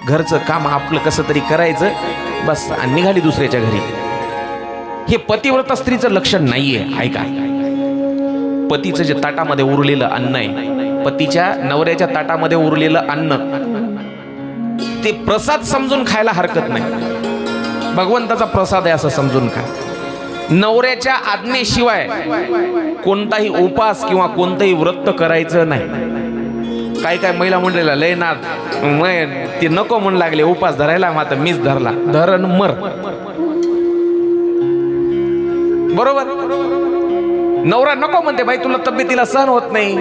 घरचं काम आपलं कसं तरी करायचं बस आणि निघाली दुसऱ्याच्या घरी. हे पतिव्रता स्त्रीचं लक्षण नाहीये. ऐका, पतीचं जे ताटामध्ये उरलेलं अन्न आहे, पतीच्या नवऱ्याच्या ताटामध्ये उरलेलं अन्न, ते प्रसाद समजून खायला हरकत नाही. भगवंताचा प्रसाद आहे असं समजून खा. नवऱ्याच्या आज्ञेशिवाय कोणताही उपास किंवा कोणतंही व्रत करायचं नाही. काही काय महिला म्हणलेला लय नाद, ते नको म्हणू लागले उपास धरायला, मात्र मीच धरला. धरण मर. बरोबर? नवरा नको म्हणते, बाई तुला तब्येतीला सहन होत नाही,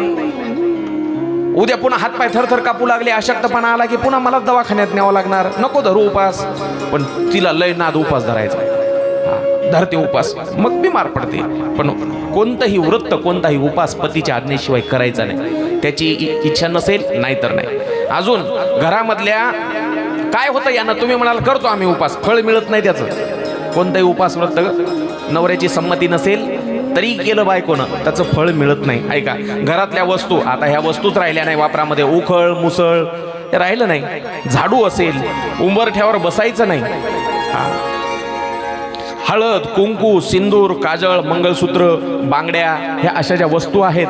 उद्या पुन्हा हातपाय थरथर कापू लागले, अशक्तपणा आला की पुन्हा मला दवाखान्यात न्यावं लागणार, नको धरू उपास. पण तिला लय नाद उपास धरायचा, धरते उपास, मग बिमार पडते. पण कोणतंही व्रत, कोणताही उपास पतीच्या आज्ञेशिवाय करायचा नाही. त्याची इच्छा नसेल नाहीतर नाही. अजून घरामधल्या काय होतं यानं? तुम्ही म्हणाल करतो आम्ही उपास, फळ मिळत नाही त्याचं. कोणताही उपास व्रत नवऱ्याची संमती नसेल तरी केलं बायकोनं, त्याचं फळ मिळत नाही. ऐका, घरातल्या वस्तू, आता ह्या वस्तूच राहिल्या नाही वापरामध्ये, उखळ मुसळ हे राहिलं नाही. झाडू असेल, उंबरठ्यावर बसायचं नाही. हळद, कुंकू, सिंदूर, काजळ, मंगळसूत्र, बांगड्या, ह्या अशा ज्या वस्तू आहेत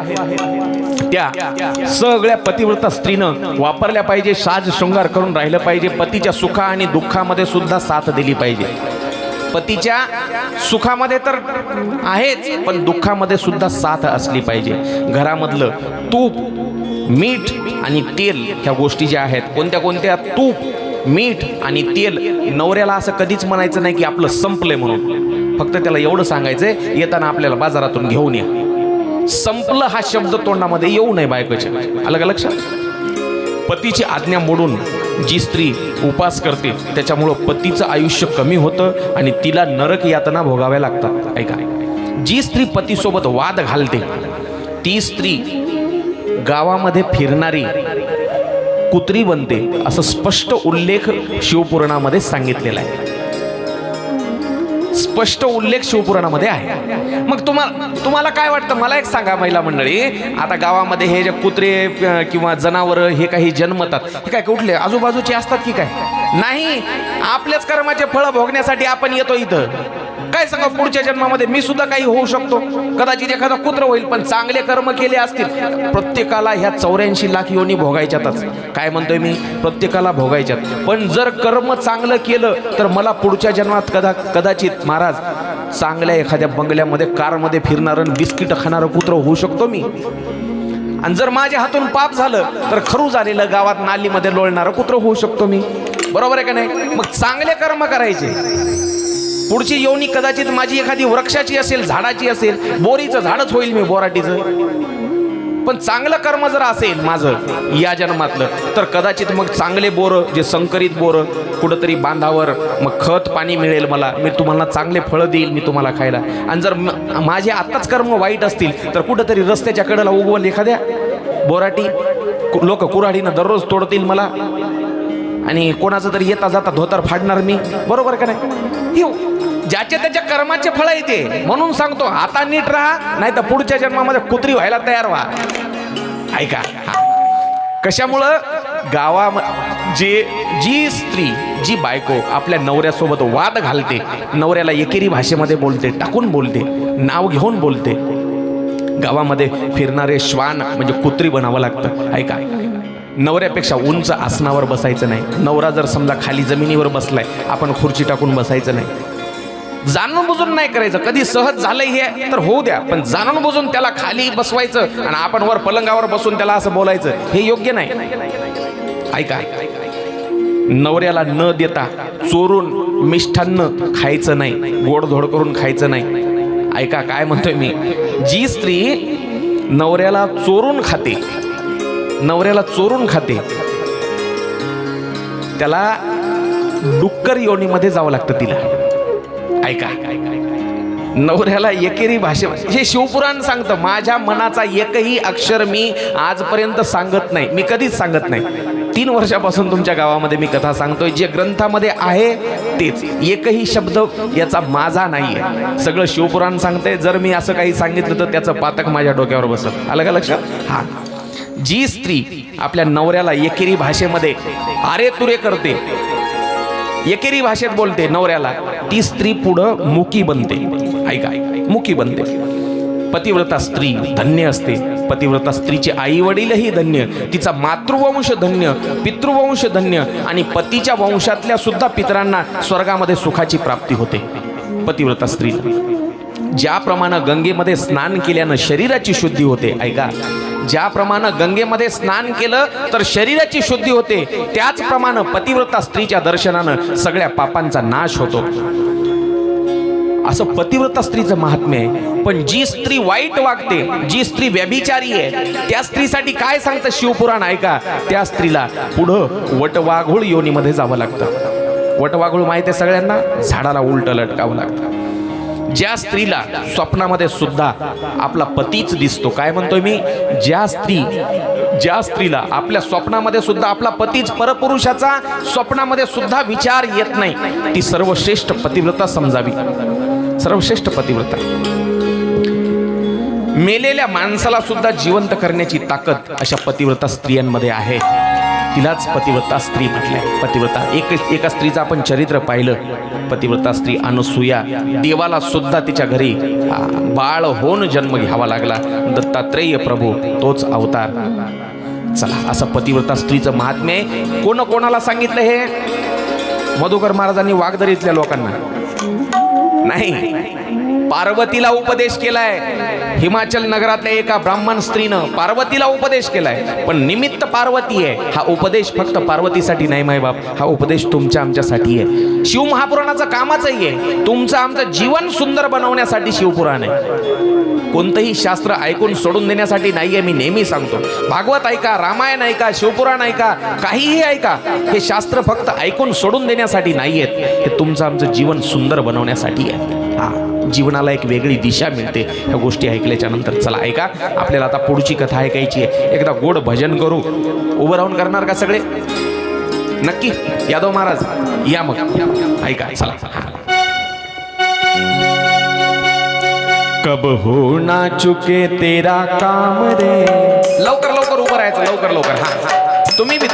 त्या सगळ्या पतिव्रता स्त्रीनं वापरल्या पाहिजे. साज शृंगार करून राहिलं पाहिजे. पतीच्या सुखा आणि दुःखामध्ये सुद्धा साथ दिली पाहिजे. पतीच्या सुखामध्ये तर आहेच, पण दुःखामध्ये सुद्धा साथ असली पाहिजे. घरामधलं तूप, मीठ आणि तेल ह्या गोष्टी ज्या आहेत, कोणत्या कोणत्या? तूप, मीठ आणि तेल. नवऱ्याला असं कधीच म्हणायचं नाही की आपलं संपलंय म्हणून. फक्त त्याला एवढं सांगायचंय, येताना आपल्याला बाजारातून घेऊन या. संपलं हा शब्द तोंडामध्ये येऊ नये बायकोच्या. आलं का लक्षात? पतीची आज्ञा मोडून जी स्त्री उपास करते त्याच्यामुळं पतीचं आयुष्य कमी होतं आणि तिला नरक यातना भोगाव्या लागतात. ऐका, जी स्त्री पतीसोबत वाद घालते ती स्त्री गावामध्ये फिरणारी कुत्री बनते, असं स्पष्ट उल्लेख शिवपुराणामध्ये सांगितलेला आहे. स्पष्ट उल्लेख शिवपुराणामध्ये आहे. मग तुम्हाला काय वाटतं? मला एक सांगा महिला मंडळी, आता गावामध्ये हे जे कुत्रे किंवा जनावरं हे काही जन्मतात, हे काय कुठले आजूबाजूचे असतात की काय? नाही, आपल्याच कर्माचे फळ भोगण्यासाठी आपण येतो इथं. काय सांगा, पुढच्या जन्मामध्ये मी सुद्धा काही होऊ शकतो, कदाचित एखादा कुत्र होईल, पण चांगले कर्म केले असतील. प्रत्येकाला ह्या 84 लाख योनी भोगायच्यातच. काय म्हणतोय मी? प्रत्येकाला भोगायच्यात. पण जर कर्म चांगलं केलं तर मला पुढच्या जन्मात कदाचित महाराज चांगल्या एखाद्या बंगल्यामध्ये कारमध्ये फिरणारं बिस्किट खाणारं कुत्र होऊ शकतो मी. आणि जर माझ्या हातून पाप झालं तर खरू झालेलं गावात नालीमध्ये लोळणारं कुत्र होऊ शकतो मी. बरोबर आहे का नाही? मग चांगले कर्म करायचे. पुढची योनी कदाचित माझी एखादी वृक्षाची असेल, झाडाची असेल, बोरीचं झाडच होईल मी, बोराटीचं. पण चांगलं कर्म जर असेल माझं या जन्मातलं, तर कदाचित मग चांगले बोरं, जे संकरित बोरं कुठंतरी बांधावर, मग खत पाणी मिळेल मला, मी तुम्हाला चांगले फळं देईल मी तुम्हाला खायला. आणि जर माझे आत्ताच कर्म वाईट असतील तर कुठंतरी रस्त्याच्या कडेला उगवल एखाद्या बोराटी, लोक कुऱ्हाडीनं दररोज तोडतील मला, आणि कोणाचं तरी येता जाता धोतर फाडणार मी. बरोबर का नाही? ज्याच्या त्याच्या कर्माचे फळ येते. म्हणून सांगतो, आता नीट राहा, नाही तर पुढच्या जन्मामध्ये कुत्री व्हायला तयार व्हा. ऐका, कशामुळं? जी स्त्री, जी बायको आपल्या नवऱ्यासोबत वाद घालते, नवऱ्याला एकेरी भाषेमध्ये बोलते, टाकून बोलते, नाव घेऊन बोलते, गावामध्ये फिरणारे श्वान म्हणजे कुत्री बनावं लागतं. ऐका, नवऱ्यापेक्षा उंच आसनावर बसायचं नाही. नवरा जर समजा खाली जमिनीवर बसलाय, आपण खुर्ची टाकून बसायचं नाही. जाणून बुजून नाही करायचं. कधी सहज झालंय हे तर होऊ द्या, पण जाणून बुजून त्याला खाली बसवायचं आणि आपण वर पलंगावर बसून त्याला असं बोलायचं, हे योग्य नाही. ऐका, नवऱ्याला न देता चोरून मिष्ठान्न खायचं नाही, गोडधोड करून खायचं नाही. ऐका काय म्हणतोय मी, जी स्त्री नवऱ्याला चोरून खाते, नवऱ्याला चोरून खाते, त्याला डुक्कर योनीमध्ये जावं लागतं तिला. ऐका, नवऱ्याला एकेरी भाषे, हे शिवपुराण सांगतं. माझ्या मनाचा एकही अक्षर मी आजपर्यंत सांगत नाही, मी कधीच सांगत नाही. 3 वर्षापासून तुमच्या गावामध्ये मी कथा सांगतोय, जे ग्रंथामध्ये आहे तेच, एकही शब्द याचा माझा नाहीये, सगळं शिवपुराण सांगते. जर मी असं काही सांगितलं तर त्याचं पातक माझ्या डोक्यावर बसत. आलं का लक्षात? हा, जी स्त्री आपल्या नवऱ्याला एकेरी भाषेमध्ये अरे तुरे करते, एकेरी भाषेत बोलते नवऱ्याला, ती स्त्री पुढं मुकी बनते. ऐका, मुकी बनते. पतिव्रता स्त्री धन्य असते. पतिव्रता स्त्रीचे आई वडीलही धन्य, तिचा मातृवंश धन्य, पितृवंश धन्य, आणि पतीच्या वंशातल्या सुद्धा पितरांना स्वर्गामध्ये सुखाची प्राप्ती होते पतिव्रता स्त्रीला. ज्याप्रमाणे गंगेमध्ये स्नान केल्यानं शरीराची शुद्धी होते. ऐका, ज्याप्रमाणे गंगेमध्ये स्नान केलं तर शरीराची शुद्धी होते, त्याचप्रमाणे पतिव्रता स्त्रीच्या दर्शनानं सगळ्या पापांचा नाश होतो. असं पतिव्रता स्त्रीचं महात्म्य आहे. पण जी स्त्री वाईट वागते, जी स्त्री व्यभिचारी आहे, त्या स्त्रीसाठी काय सांगतं शिवपुराण? ऐका, त्या स्त्रीला पुढं वटवाघूळ योनीमध्ये जावं लागतं. वटवाघूळ माहिती आहे सगळ्यांना? झाडाला उलट लटकावं लागतं. ज्या स्त्रीला स्वप्नामध्ये सुद्धा आपला पतीच दिसतो, काय म्हणतोय मी, ज्या स्त्रीला आपल्या स्वप्नामध्ये सुद्धा आपला पतीच, परपुरुषाचा स्वप्नामध्ये सुद्धा विचार येत नाही, ती सर्वश्रेष्ठ पतिव्रता समजावी. सर्वश्रेष्ठ पतिव्रता. मेलेल्या माणसाला सुद्धा जिवंत करण्याची ताकद अशा पतिव्रता स्त्रियांमध्ये आहे. तिलाच पतिव्रता स्त्री म्हटलंय. पतिव्रता एका स्त्रीचं आपण चरित्र पाहिलं. पतिव्रता स्त्री अनुसूया, देवाला सुद्धा तिच्या घरी बाळ होऊन जन्म घ्यावा लागला. दत्तात्रेय प्रभू तोच अवतार. चला, असं पतिव्रता स्त्रीचं महात्म्य कोणाला सांगितलं हे? मधुकर महाराजांनी वागदरीतल्या लोकांना नाही, पार्वतीला उपदेश केलाय. हिमाचल नगरातल्या एका ब्राह्मण स्त्रीनं पार्वतीला उपदेश केलाय. पण निमित्त पार्वती आहे. हा उपदेश फक्त पार्वतीसाठी नाही माय बाप, हा उपदेश तुमच्या आमच्यासाठी आहे. शिवमहापुराणाचं कामाचंही आहे. तुमचं आमचं जीवन सुंदर बनवण्यासाठी शिवपुराण आहे. कोणतंही शास्त्र ऐकून सोडून देण्यासाठी नाहीये. मी नेहमी सांगतो, भागवत ऐका, रामायण ऐका, शिवपुराण ऐका, काहीही ऐका, हे शास्त्र फक्त ऐकून सोडून देण्यासाठी नाहीयेत. हे तुमचं आमचं जीवन सुंदर बनवण्यासाठी आहे. जीवनाला एक वेगळी दिशा मिळते ह्या गोष्टी ऐकल्याच्या नंतर. चला ऐका, आपल्याला आता पुढची कथा ऐकायची आहे. एकदा गोड भजन करू. उभं राहून करणार का सगळे? नक्की. यादव महाराज या मग, ऐका. चला. कब हो ना चुके तेरा काम रे. लवकर उभं राहायचं, लवकर. हा, तुम्ही बी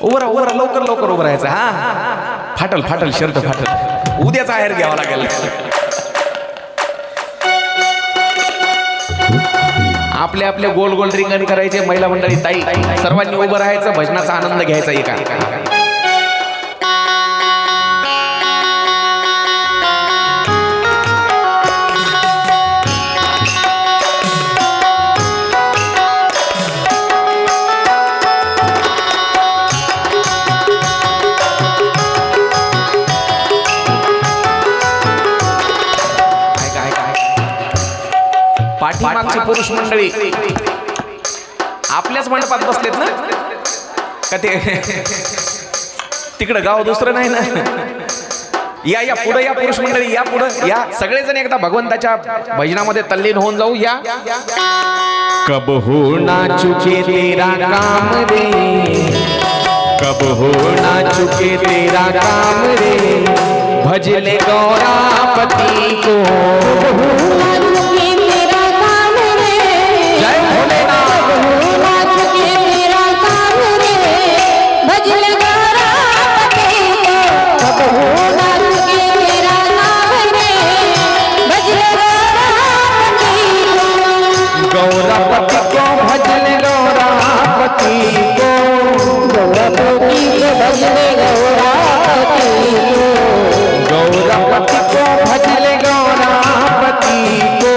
उभं राहा, लवकर उभं राहायचं. हा, फाटल शर्ट फाटल. उद्याचा आहेर घ्यावा लागेल. आपले गोल रिंगण करायचे. महिला मंडळी, ताई, सर्वांनी उभं राहायचं, भजनाचा आनंद घ्यायचा. एका पाठीमागची पुरुष मंडळी आपल्याच मंडपात बसलेत ना का? ते तिकडं गाव दुसरं नाही ना. या पुढे या पुरुष मंडळी, या पुढे या. सगळेजण एकदा भगवंताच्या भजनामध्ये तल्लीन होऊन जाऊ. या. कब हो ना चुके तेरा काम रे, कब हो ना चुके तेरा काम रे, भजले गौरापति को. गौरापति को भजले गौरापति को, गौरापति को भजले गौरापति को, गौरापति को भजले गौरापति को,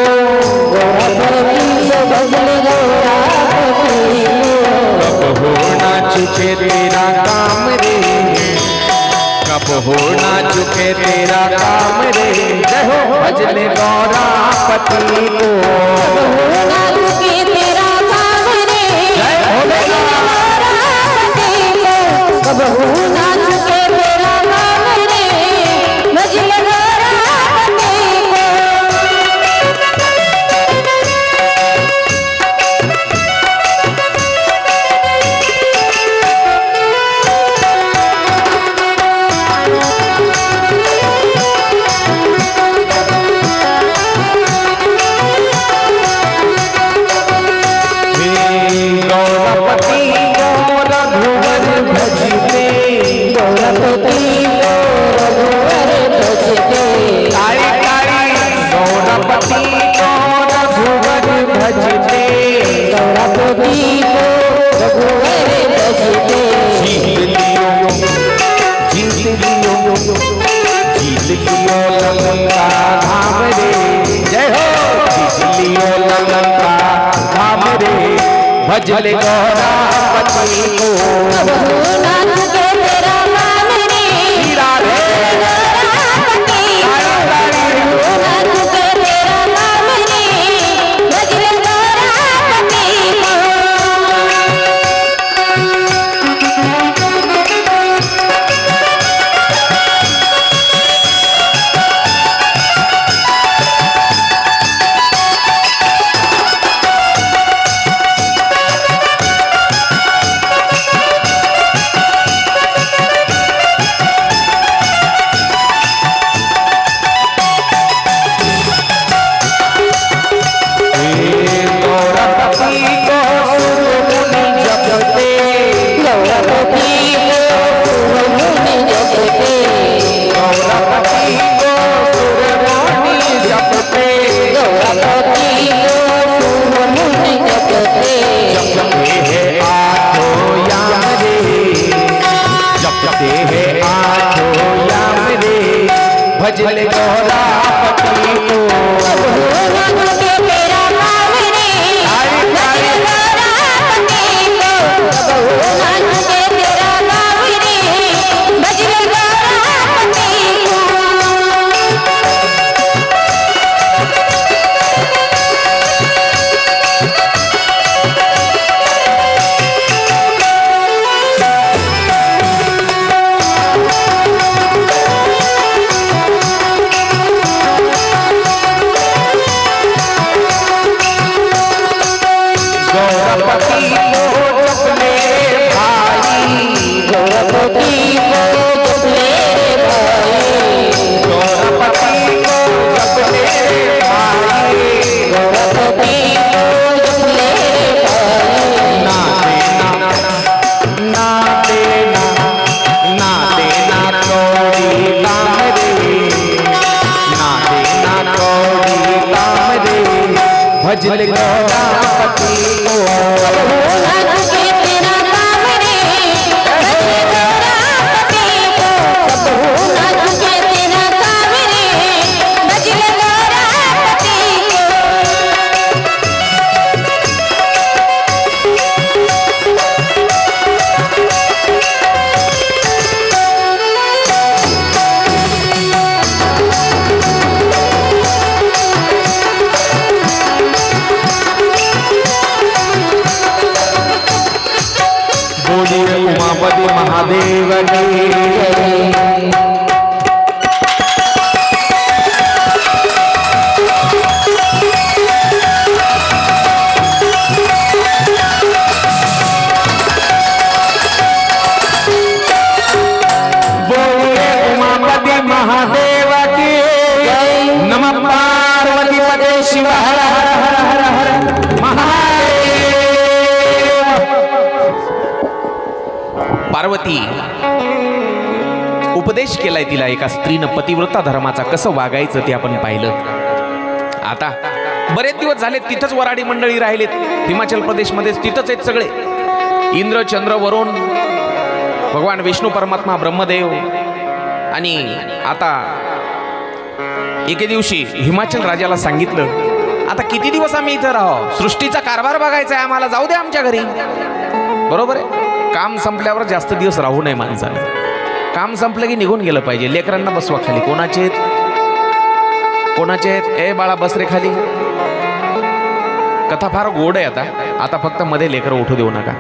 गौरापति को भजले गौरापति को. कब हो ना चुके तेरा काम रे, कब हो ना चुके तेरा काम रे, जय हो भजले गौरापति को. कब हो ना चुके तेरा नाम रे, भजले गौरापति को. भजले गौरापति को. कब हो ना चुके तेरा नाम रे, गौरापति को. ना चुके तेरा नाम रे, भजले गौरापति को. गोरा पति को कबहू न झुके तेरा भाव रे भजल गोरा पति को कबहू न झुके तेरा भाव रे भजल गोरा पति को भजल गोरा पति को उमापति महादेव बोलिए उमापति महादेव की नमः पार्वती पते शिव हर हर हर हर हर महादेव। पार्वती उपदेश केलाय तिला एका स्त्रीनं पतिव्रता धर्माचा कसं वागायचं ते आपण पाहिलं. आता बरेच दिवस झाले तिथंच वराडी मंडळी राहिलेत हिमाचल प्रदेशमध्येच तिथंच आहेत सगळे. इंद्र चंद्र वरुण भगवान विष्णू परमात्मा ब्रह्मदेव आणि आता एके दिवशी हिमाचल राजाला सांगितलं आता किती दिवस आम्ही इथं राहू, सृष्टीचा कारभार बघायचा आहे आम्हाला, जाऊ दे आमच्या घरी. बरोबर आहे, काम संपल्यावर जास्त दिवस राहू नये माणसाने. काम संपलं की निघून गेलं पाहिजे. लेकरांना बसवा खाली. कोणाचे आहेत कोणाचे आहेत ए बाळा बस रे खाली. कथा फार गोड आहे. आता फक्त मध्ये लेकरं उठू देऊ नका.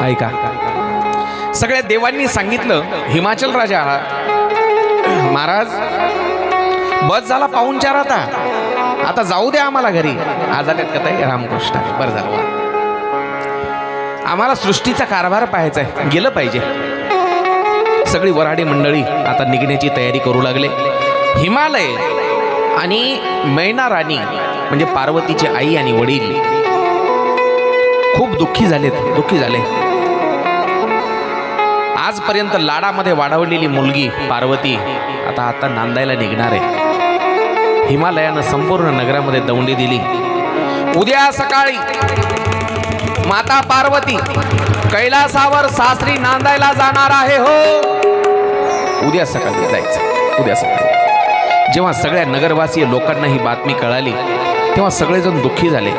ऐका, सगळ्या देवांनी सांगितलं हिमाचल राजा महाराज बस झाला पाहुणचार, आता जाऊ द्या आम्हाला घरी. आज आल्यात कथा रामकृष्ण बरं झालं. आम्हाला सृष्टीचा कारभार पाहायचा आहे, गेलं पाहिजे. सगळी वराडी मंडळी आता निघण्याची तयारी करू लागले. हिमालय आणि मैना राणी म्हणजे पार्वतीची आई आणि वडील खूप दुःखी झाले. आजपर्यंत लाडामध्ये वाढवलेली मुलगी पार्वती आता नांदायला निघणार आहे. हिमालयानं संपूर्ण नगरामध्ये दौंडी दिली. उद्या सकाळी माता पार्वती कैलासावर सासरी नांदायला जाणार आहे. हो, उद्या सकाळी जायचं. उद्या सकाळी जेव्हा सगळ्या नगरवासीय लोकांना ही बातमी कळाली तेव्हा सगळेजण दुःखी झाले.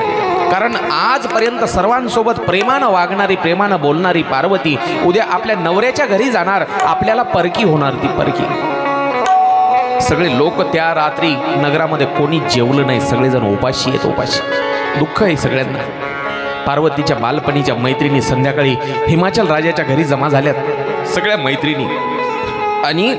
कारण आजपर्यंत सर्वांसोबत प्रेमानं वागणारी, प्रेमानं बोलणारी पार्वती उद्या आपल्या नवऱ्याच्या घरी जाणार, आपल्याला परकी होणार. ती परकी. सगळे लोक त्या रात्री नगरामध्ये कोणी जेवलं नाही, सगळेजण उपाशी आहेत. उपाशी दुःख आहे सगळ्यांना. पार्वतीच्या बालपणीच्या मैत्रिणी संध्याकाळी हिमाचल राजाच्या घरी जमा झाल्यात सगळ्या मैत्रिणी आणि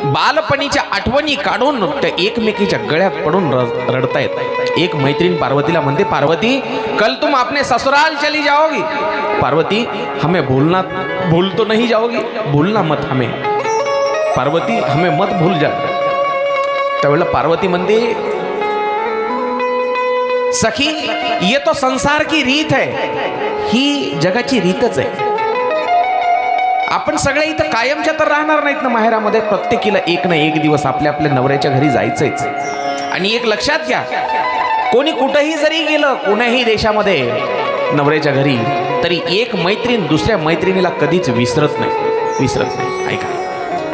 बालपणीच्या आठवणी काढून त्या एकमेकीच्या गळ्यात पडून रडतायत. एक मैत्रीण पार्वतीला म्हणते, पार्वती कल तुम अपने ससुराल चली जाओगी. पार्वती हमें भूल तो नहीं जाओगी, भूलना मत हमें. पार्वती हमें मत भूल जा. त्यावेळेला पार्वती म्हणते, सखी ये तो संसार की रीत है, ही जगाची रीतच आहे. आपण सगळे इथं कायमच्या तर राहणार नाहीत ना माहेरामध्ये. प्रत्येकीला एक ना एक दिवस आपल्या आपल्या नवऱ्याच्या घरी जायचंच. आणि एक लक्षात घ्या, कोणी कुठेही जरी गेलं कोण्याही देशामध्ये नवऱ्याच्या घरी, तरी एक मैत्रीण दुसऱ्या मैत्रिणीला कधीच विसरत नाही. ऐका,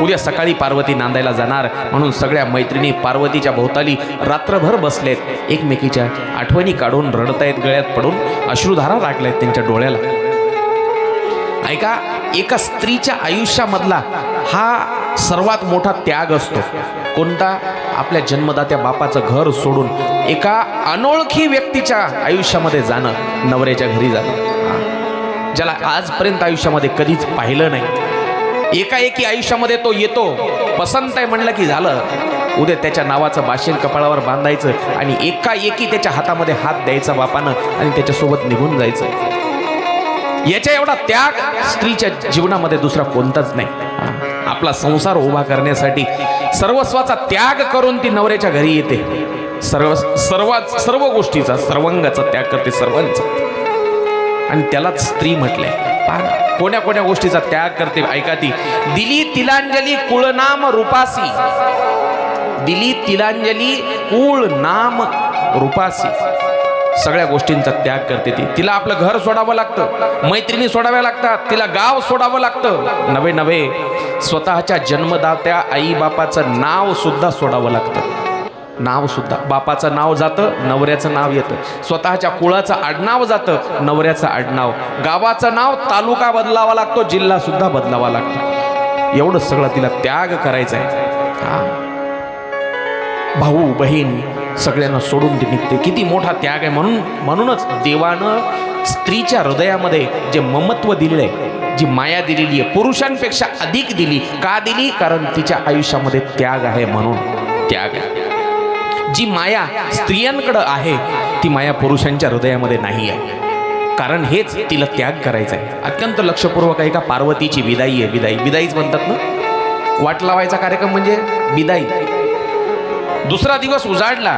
उद्या सकाळी पार्वती नांदायला जाणार म्हणून सगळ्या मैत्रिणी पार्वतीच्या भोवताली रात्रभर बसलेत, एकमेकीच्या आठवणी काढून रडतायत, गळ्यात पडून अश्रुधारा लागल्यात त्यांच्या डोळ्याला. ऐका, एका स्त्रीच्या आयुष्यामधला हा सर्वात मोठा त्याग असतो. कोणता? आपल्या जन्मदात्या बापाचं घर सोडून एका अनोळखी व्यक्तीच्या आयुष्यामध्ये जाणं, नवऱ्याच्या घरी जाणं, ज्याला आजपर्यंत आयुष्यामध्ये कधीच पाहिलं नाही. एकाएकी आयुष्यामध्ये तो येतो, पसंत आहे म्हणलं की झालं, उद्या त्याच्या नावाचं बाशिंग कपाळावर बांधायचं आणि एकाएकी त्याच्या हातामध्ये हात द्यायचा बापानं आणि त्याच्यासोबत निघून जायचं. याच्या एवढा त्याग स्त्रीच्या जीवनामध्ये दुसरा कोणताच नाही. आपला संसार उभा करण्यासाठी सर्वस्वाचा त्याग करून ती नवऱ्याच्या घरी येते. सर्व गोष्टीचा, सर्वांगाचा त्याग करते, सर्वांचा. आणि त्यालाच स्त्री म्हटलंय. पहा कोण्या कोण्या गोष्टीचा त्याग करते. ऐका, ती दिली तिलांजली कुळ नाम रूपासी, दिली तिलांजली कुळ नाम रूपासी. सगळ्या गोष्टींचा त्याग करते ती. तिला आपलं घर सोडावं लागतं, मैत्रिणी सोडाव्या लागतात, तिला गाव सोडावं लागतं, नवे स्वतःच्या जन्मदात्या आई बापाचं नाव सुद्धा सोडावं लागतं. नाव सुद्धा, बापाचं नाव जातं, नवऱ्याचं नाव येतं. स्वतःच्या कुळाचं आडनाव जातं, नवऱ्याचं आडनाव. गावाचं नाव, तालुका बदलावा लागतो, जिल्हा सुद्धा बदलावा लागतो. एवढं सगळं तिला त्याग करायचं आहे. भाऊ बहीण सगळ्यांना सोडून ती निघते. किती मोठा त्याग आहे. म्हणूनच देवानं स्त्रीच्या हृदयामध्ये जे ममत्व दिलेलं आहे, जी माया दिलेली आहे, पुरुषांपेक्षा अधिक दिली. का दिली? कारण तिच्या आयुष्यामध्ये त्याग आहे, म्हणून त्याग आहे. जी माया स्त्रियांकडं आहे ती माया पुरुषांच्या हृदयामध्ये नाही आहे. कारण हेच तिला त्याग करायचा आहे. अत्यंत लक्षपूर्वक आहे. का पार्वतीची विदाई आहे. विदाईच म्हणतात ना, वाट लावायचा कार्यक्रम म्हणजे विदाई. दुसरा दिवस उजाडला.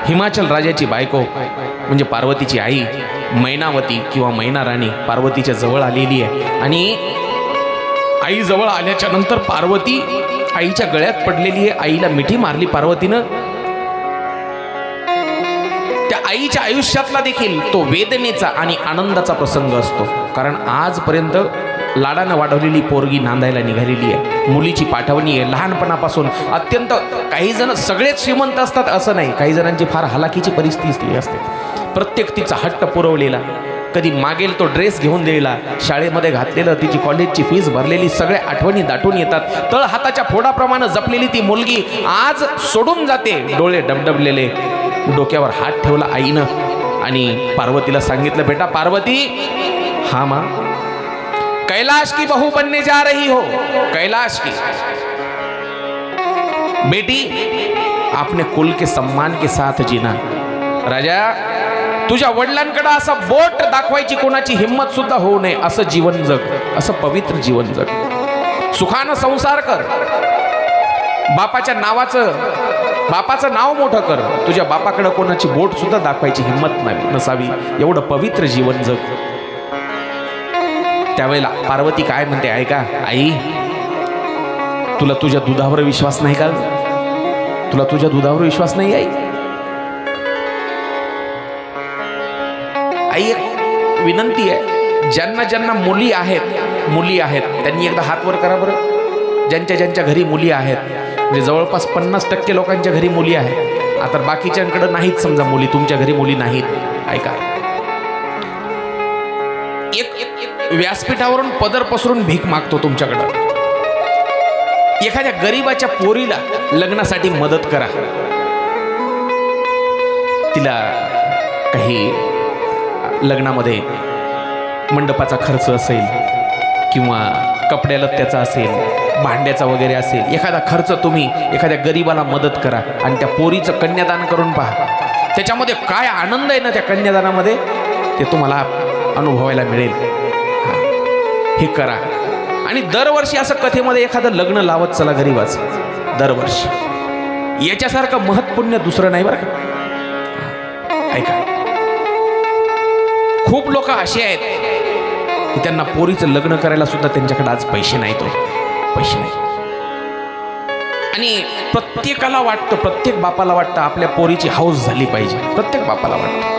हिमाचल राजाची बायको म्हणजे पार्वतीची आई मैनावती किंवा मैना राणी पार्वतीच्या जवळ आलेली आहे. आणि आई जवळ आल्याच्या नंतर पार्वती आईच्या गळ्यात पडलेली आहे. आईला मिठी मारली पार्वतीनं. त्या आईच्या आयुष्यातला देखील तो वेदनेचा आणि आनंदाचा प्रसंग असतो. कारण आजपर्यंत लाडानं वाढवलेली पोरगी नांदायला निघालेली आहे. मुलीची पाठवणी आहे लहानपणापासून. अत्यंत, काही जण सगळेच श्रीमंत असतात असं नाही, काही जणांची फार हलाखीची परिस्थिती असते. प्रत्येक तिचा हट्ट पुरवलेला, कधी मागेल तो ड्रेस घेऊन दिलेला, शाळेमध्ये घातलेलं, तिची कॉलेजची फीस भरलेली, सगळ्या आठवणी दाटून येतात. तळ हाताच्या फोडाप्रमाणे जपलेली ती मुलगी आज सोडून जाते. डोळे डबडबलेले, डोक्यावर हात ठेवला आईनं आणि पार्वतीला सांगितलं, बेटा पार्वती, हाँ माँ, कैलाश की बहू बनने जा रही हो, कैलाश की बेटी, आपने कुल के सम्मान के साथ जीना. राजा, तुझ्या वडिलांकडे असं बोट दाखवायची कोणाची हिम्मत सुद्धा होऊ नये असं जीवन जग, असं पवित्र जीवन जग. सुखानं संसार कर. बापाच्या बापाचं नाव मोठं कर. तुझ्या बापाकडे कोणाची बोट सुद्धा दाखवायची हिम्मत नसावी. एवढं पवित्र जीवन जग. त्यावेळेला पार्वती काय म्हणते ऐका, आई, तुला तुझ्या दुधावर विश्वास नाही का? तुला तुझ्या दुधावर विश्वास नाही आई? आई, एक विनंती आहे, ज्यांना ज्यांना मुली आहेत त्यांनी एकदा हात वर करा बरं. ज्यांच्या घरी मुली आहेत, म्हणजे जवळपास 50% लोकांच्या घरी मुली आहेत. आता बाकीच्यांकडे नाहीत समजा मुली, तुमच्या घरी मुली नाहीत. ऐका, एक व्यासपीठावरून पदर पसरून भीक मागतो तुमच्याकडं. एखाद्या गरीबाच्या पोरीला लग्नासाठी मदत करा. तिला काही लग्नामध्ये मंडपाचा खर्च असेल किंवा कपड्याला त्याचा असेल, भांड्याचा वगैरे असेल, एखादा खर्च तुम्ही एखाद्या गरीबाला मदत करा आणि त्या पोरीचं कन्यादान करून पहा. त्याच्यामध्ये काय आनंद आहे ना त्या कन्यादानामध्ये, ते तुम्हाला अनुभवायला मिळेल. हे करा. आणि दरवर्षी असं कथेमध्ये एखादं लग्न लावत चला गरीबाचं, दरवर्षी. याच्यासारखं महत्पुण्य दुसरं नाही बरं का. ऐका, खूप लोक असे आहेत की त्यांना पोरीचं लग्न करायला सुद्धा त्यांच्याकडे आज पैसे नाहीत, पैसे नाही. आणि प्रत्येकाला वाटतं, प्रत्येक बापाला वाटतं आपल्या पोरीची हौस झाली पाहिजे, प्रत्येक बापाला वाटतं.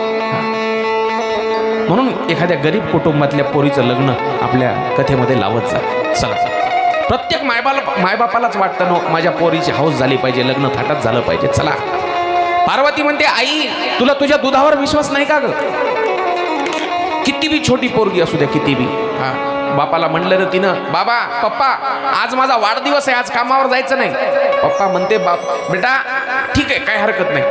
म्हणून एखाद्या गरीब कुटुंबातल्या पोरीचं लग्न आपल्या कथेमध्ये लावत जा. चला, प्रत्येक मायबापालाच वाटतं ना माझ्या पोरीची हौस झाली पाहिजे, लग्न थाटात झालं पाहिजे. चला, पार्वती म्हणते आई तुला तुझ्या दुधावर विश्वास नाही का ग? किती बी छोटी पोरगी असू द्या, किती बी. बापाला म्हणलं रे तिनं, बाबा पप्पा आज माझा वाढदिवस आहे, आज कामावर जायचं नाही. पप्पा म्हणते बेटा ठीक आहे, काय हरकत नाही,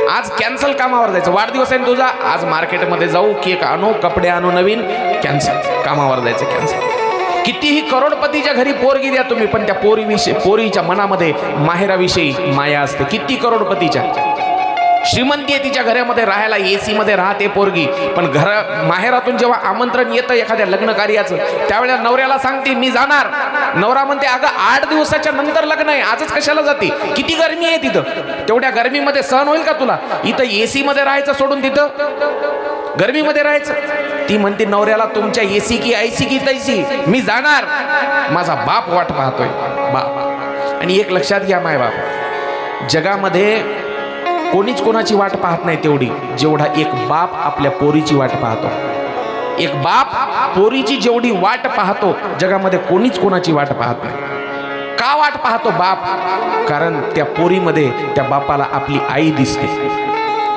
आज कॅन्सल, कामावर जायचं, वाढदिवस आहे तुझा, आज मार्केटमध्ये जाऊ, केक आणू, कपडे आणू नवीन, कॅन्सल, कामावर जायचं कॅन्सल. कितीही करोडपतीच्या घरी पोरगी द्या तुम्ही, पण त्या पोरीच्या मनामध्ये माहेराविषयी माया असते. किती करोडपतीच्या, श्रीमंती आहे तिच्या घरामध्ये राहायला, AC मध्ये राहते पोरगी, पण माहेरातून जेव्हा आमंत्रण येतं एखाद्या लग्न कार्याचं, त्यावेळेला नवऱ्याला सांगते मी जाणार. नवरा म्हणते अगं 8 दिवसाच्या नंतर लग्न आहे, आजच कशाला जाते, किती गरमी आहे तिथं, तेवढ्या गरमीमध्ये सहन होईल का तुला? इथं AC मध्ये राहायचं सोडून तिथं गरमीमध्ये राहायचं. ती म्हणते नवऱ्याला तुमच्या AC की IC की तैसी, मी जाणार, माझा बाप वाट पाहतोय, बाप. आणि एक लक्षात घ्या माय बाप, जगामध्ये कोणीच कोणाची वाट पाहत नाही तेवढी जेवढा एक बाप आपल्या पोरीची वाट पाहतो. एक बाप पोरीची जेवढी वाट पाहतो जगामध्ये कोणीच कोणाची वाट पाहत नाही. का वाट पाहतो बाप? कारण त्या पोरीमध्ये त्या बापाला आपली आई दिसते.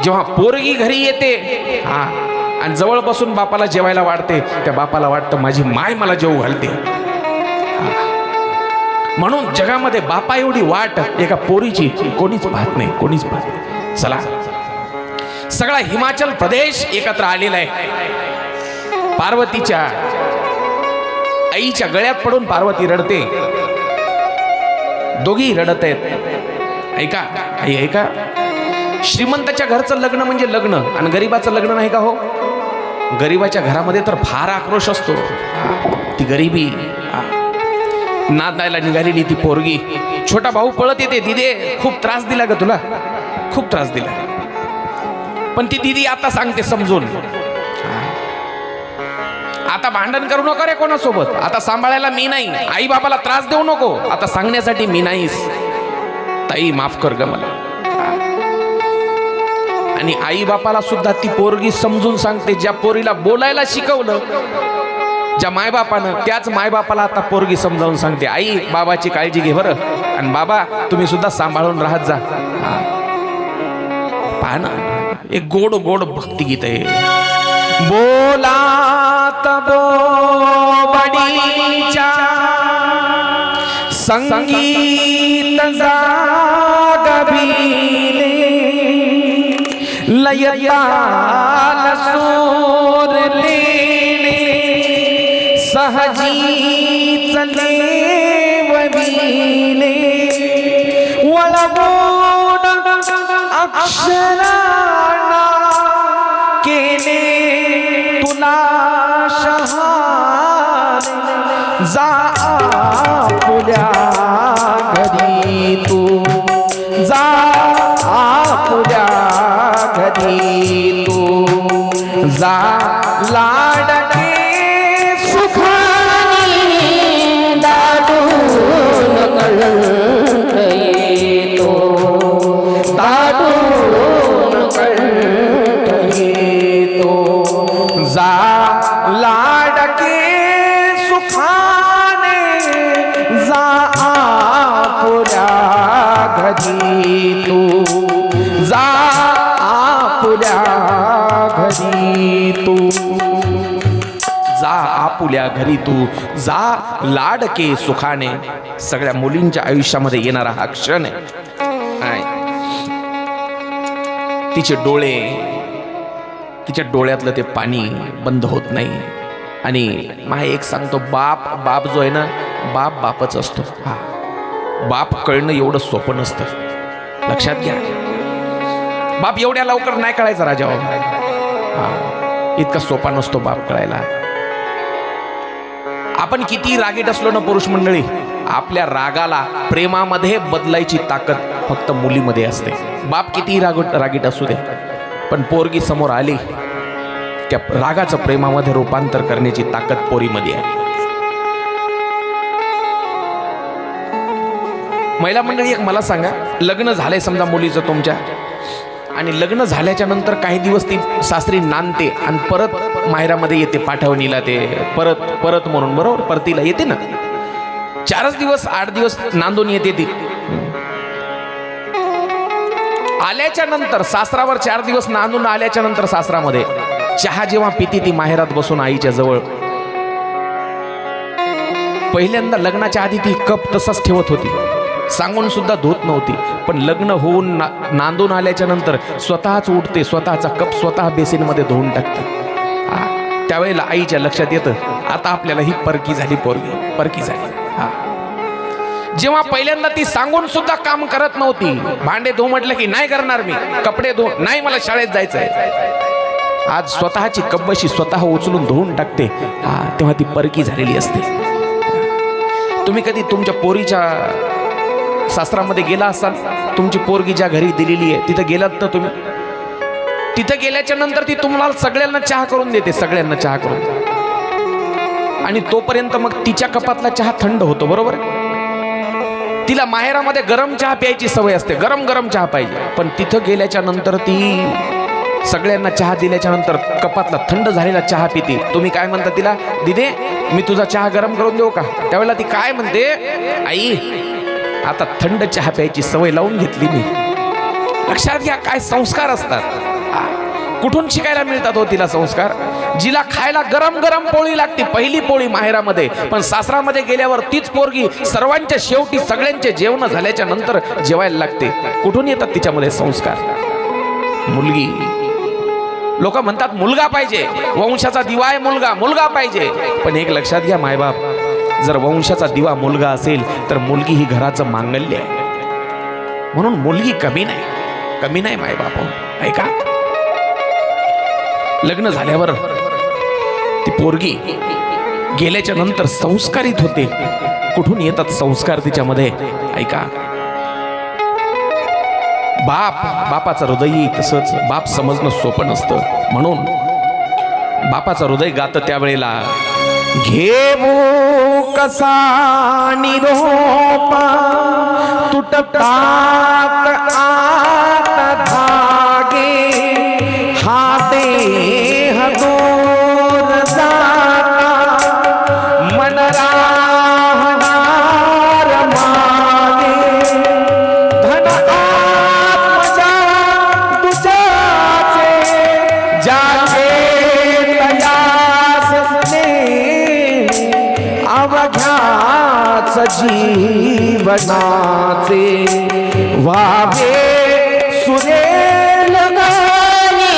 जेव्हा पोरगी घरी येते आणि जवळ बसून बापाला जेवायला वाढते, त्या बापाला वाटतं माझी माय मला जेवू घालते. म्हणून जगामध्ये बापा एवढी वाट एका पोरीची कोणीच पाहत नाही, कोणीच पाहत नाही. चला, सगळा हिमाचल प्रदेश एकत्र आलेला आहे. पार्वतीच्या आईच्या गळ्यात पडून पार्वती रडते, दोघी रडत आहेत. ऐका आई ऐका, श्रीमंताच्या घरचं लग्न म्हणजे लग्न आणि गरीबाचं लग्न नाही का हो? गरीबाच्या घरामध्ये तर फार आक्रोश असतो. ती गरिबी नादायला निघालेली ती पोरगी, छोटा भाऊ पळत येते, दिदे खूप त्रास दिला ग तुला, खूप त्रास दिला. पण ती दिदी आता सांगते समजून, आता भांडण करू नको रे कोणासोबत, आता सांभाळायला मी नाही, आई बाबाला त्रास देऊ नको, आता सांगण्यासाठी मी नाहीस, ताई माफ कर ग मला. आणि आई बापाला सुद्धा ती पोरगी समजून सांगते. ज्या पोरीला बोलायला शिकवलं ज्या मायबापानं, त्याच मायबापाला आता पोरगी समजावून सांगते, आई बाबाची काळजी घे बरं, आणि बाबा तुम्ही सुद्धा सांभाळून राहत जा. पहा ना, एक गोड गोड भक्तिगीत आहे. बोलात बोबडीच्या संगीत जागविले, लयताल सूर लेणे सहजी चले वविले, वळवून अक्षरांना केले तुला शहाणे, जा आपुल्या घरी तू, जा आपुल्या घरी तू, जा लाडके सुखाने दाटून कंठ येतो, दाटून कंठ येतो, जा लाडके सुखाने, जा आपुल्या घरी तू, जा आपुल्या घरी तू, जा आपुल्या घरी तू, जा लाडके सुखाने. सगळ्या मुलींच्या आयुष्यामध्ये येणारा हा क्षण आहे. तिचे डोळे, तिच्या डोळ्यातलं ते पाणी बंद होत नाही. आणि मा एक सांगतो, बाप जो आहे ना, बापच असतो. हा, बाप कळणं एवढं सोपं नसतं, लक्षात घ्या. बाप एवढ्या लवकर नाही कळायचा राजा. हा, इतका सोपा नसतो बाप कळायला. आपण किती रागीट असलो ना पुरुष मंडळी, आपल्या रागाला प्रेमामध्ये बदलायची ताकद फक्त मुलीमध्ये असते. बाप किती रागीट असू दे, पण पोरगी समोर आली त्या रागाचं प्रेमामध्ये रूपांतर करण्याची ताकद पोरीमध्ये आहे. महिला मंडळी, एक मला सांगा, लग्न झालंय समजा मुलीचं तुमच्या, आणि लग्न झाल्याच्या नंतर काही दिवस ती सासरी नांदते आणि परत माहेरामध्ये येते, पाठवणीला ते परत परत म्हणून, बरोबर, परतीला येते ना. 4 दिवस 8 दिवस नांदून येते ती. आल्याच्या नंतर सासरावर 4 दिवस नांदून आल्याच्या नंतर सासरामध्ये चहा जेव्हा पिती ती माहेरात बसून आईच्या जवळ, पहिल्यांदा लग्नाच्या आधी ती कप तसाच ठेवत होती, सांगून सुद्धा धुत नव्हती. पण लग्न होऊन नांदून आल्याच्या नंतर स्वतःच उठते, स्वतःचा कप स्वतः बेसिनमध्ये धुवून टाकते. त्यावेळेला आईच्या लक्षात येतं, आता आपल्याला ही परकी झाली, पोरगी परकी झाली. जेव्हा पहिल्यांदा ती सांगून सुद्धा काम करत नव्हती, भांडे धुव म्हटलं की नाही करणार मी, कपडे धुव नाही, मला शाळेत जायचंय, आज स्वतःची कब्बशी स्वतः उचलून धुवून टाकते, तेव्हा ती परकी झालेली असते. तुम्ही कधी तुमच्या पोरीच्या सासरामध्ये गेला असाल, तुमची पोरगी ज्या घरी दिलेली आहे तिथं गेलात तर तुम्ही, तिथं गेल्याच्या नंतर ती तुम्हाला सगळ्यांना चहा करून देते, सगळ्यांना चहा करून, आणि तोपर्यंत मग तिच्या कपातला चहा थंड होतो, बरोबर. तिला माहेरामध्ये गरम चहा प्यायची सवय असते, गरम गरम चहा पाहिजे. पण तिथं गेल्याच्या नंतर ती सगळ्यांना चहा दिल्याच्या नंतर कपातला थंड झालेला चहा पिते. तुम्ही काय म्हणता तिला, दिदे मी तुझा चहा गरम करून देऊ का? त्यावेळेला ती काय म्हणते, आई आता थंड चहा प्यायची सवय लावून घेतली मी. लक्षात घ्या काय संस्कार असतात, कुठून शिकायला मिळतात हो तिला संस्कार. जिला खायला गरम गरम पोळी लागते, पहिली पोळी माहेरामध्ये, पण सासरामध्ये गेल्यावर तीच पोरगी सर्वांच्या शेवटी सगळ्यांचे जेवण झाल्याच्या नंतर जेवायला लागते. कुठून येतात तिच्यामध्ये संस्कार. मुलगी, लोक म्हणतात मुलगा पाहिजे, वंशाचा दिवा आहे मुलगा, मुलगा पाहिजे. पण एक लक्षात घ्या मायबाप, जर वंशाचा दिवा मुलगा असेल तर मुलगी ही घराचं मांगल्य आहे. म्हणून मुलगी कमी नाही, कमी नाही मायबाप. ऐका, लग्न झाल्यावर ती पोरगी गेल्याच्या नंतर संस्कारित होते. कुठून येतात संस्कार तिच्यामध्ये, ऐका. बापाचं हृदय तसंच, बाप समजणं सोपं नसतं. म्हणून बापाचं हृदय गातं त्यावेळेला, घेऊ कसा निरोपा तुटतात आत धागे, हा देह दूर जाता मन राहणार मागे, धन आत्मजा तुझ्याचे जागे तयास अवघ्याच जीवनाचे व्हावे सुरेल गाणी,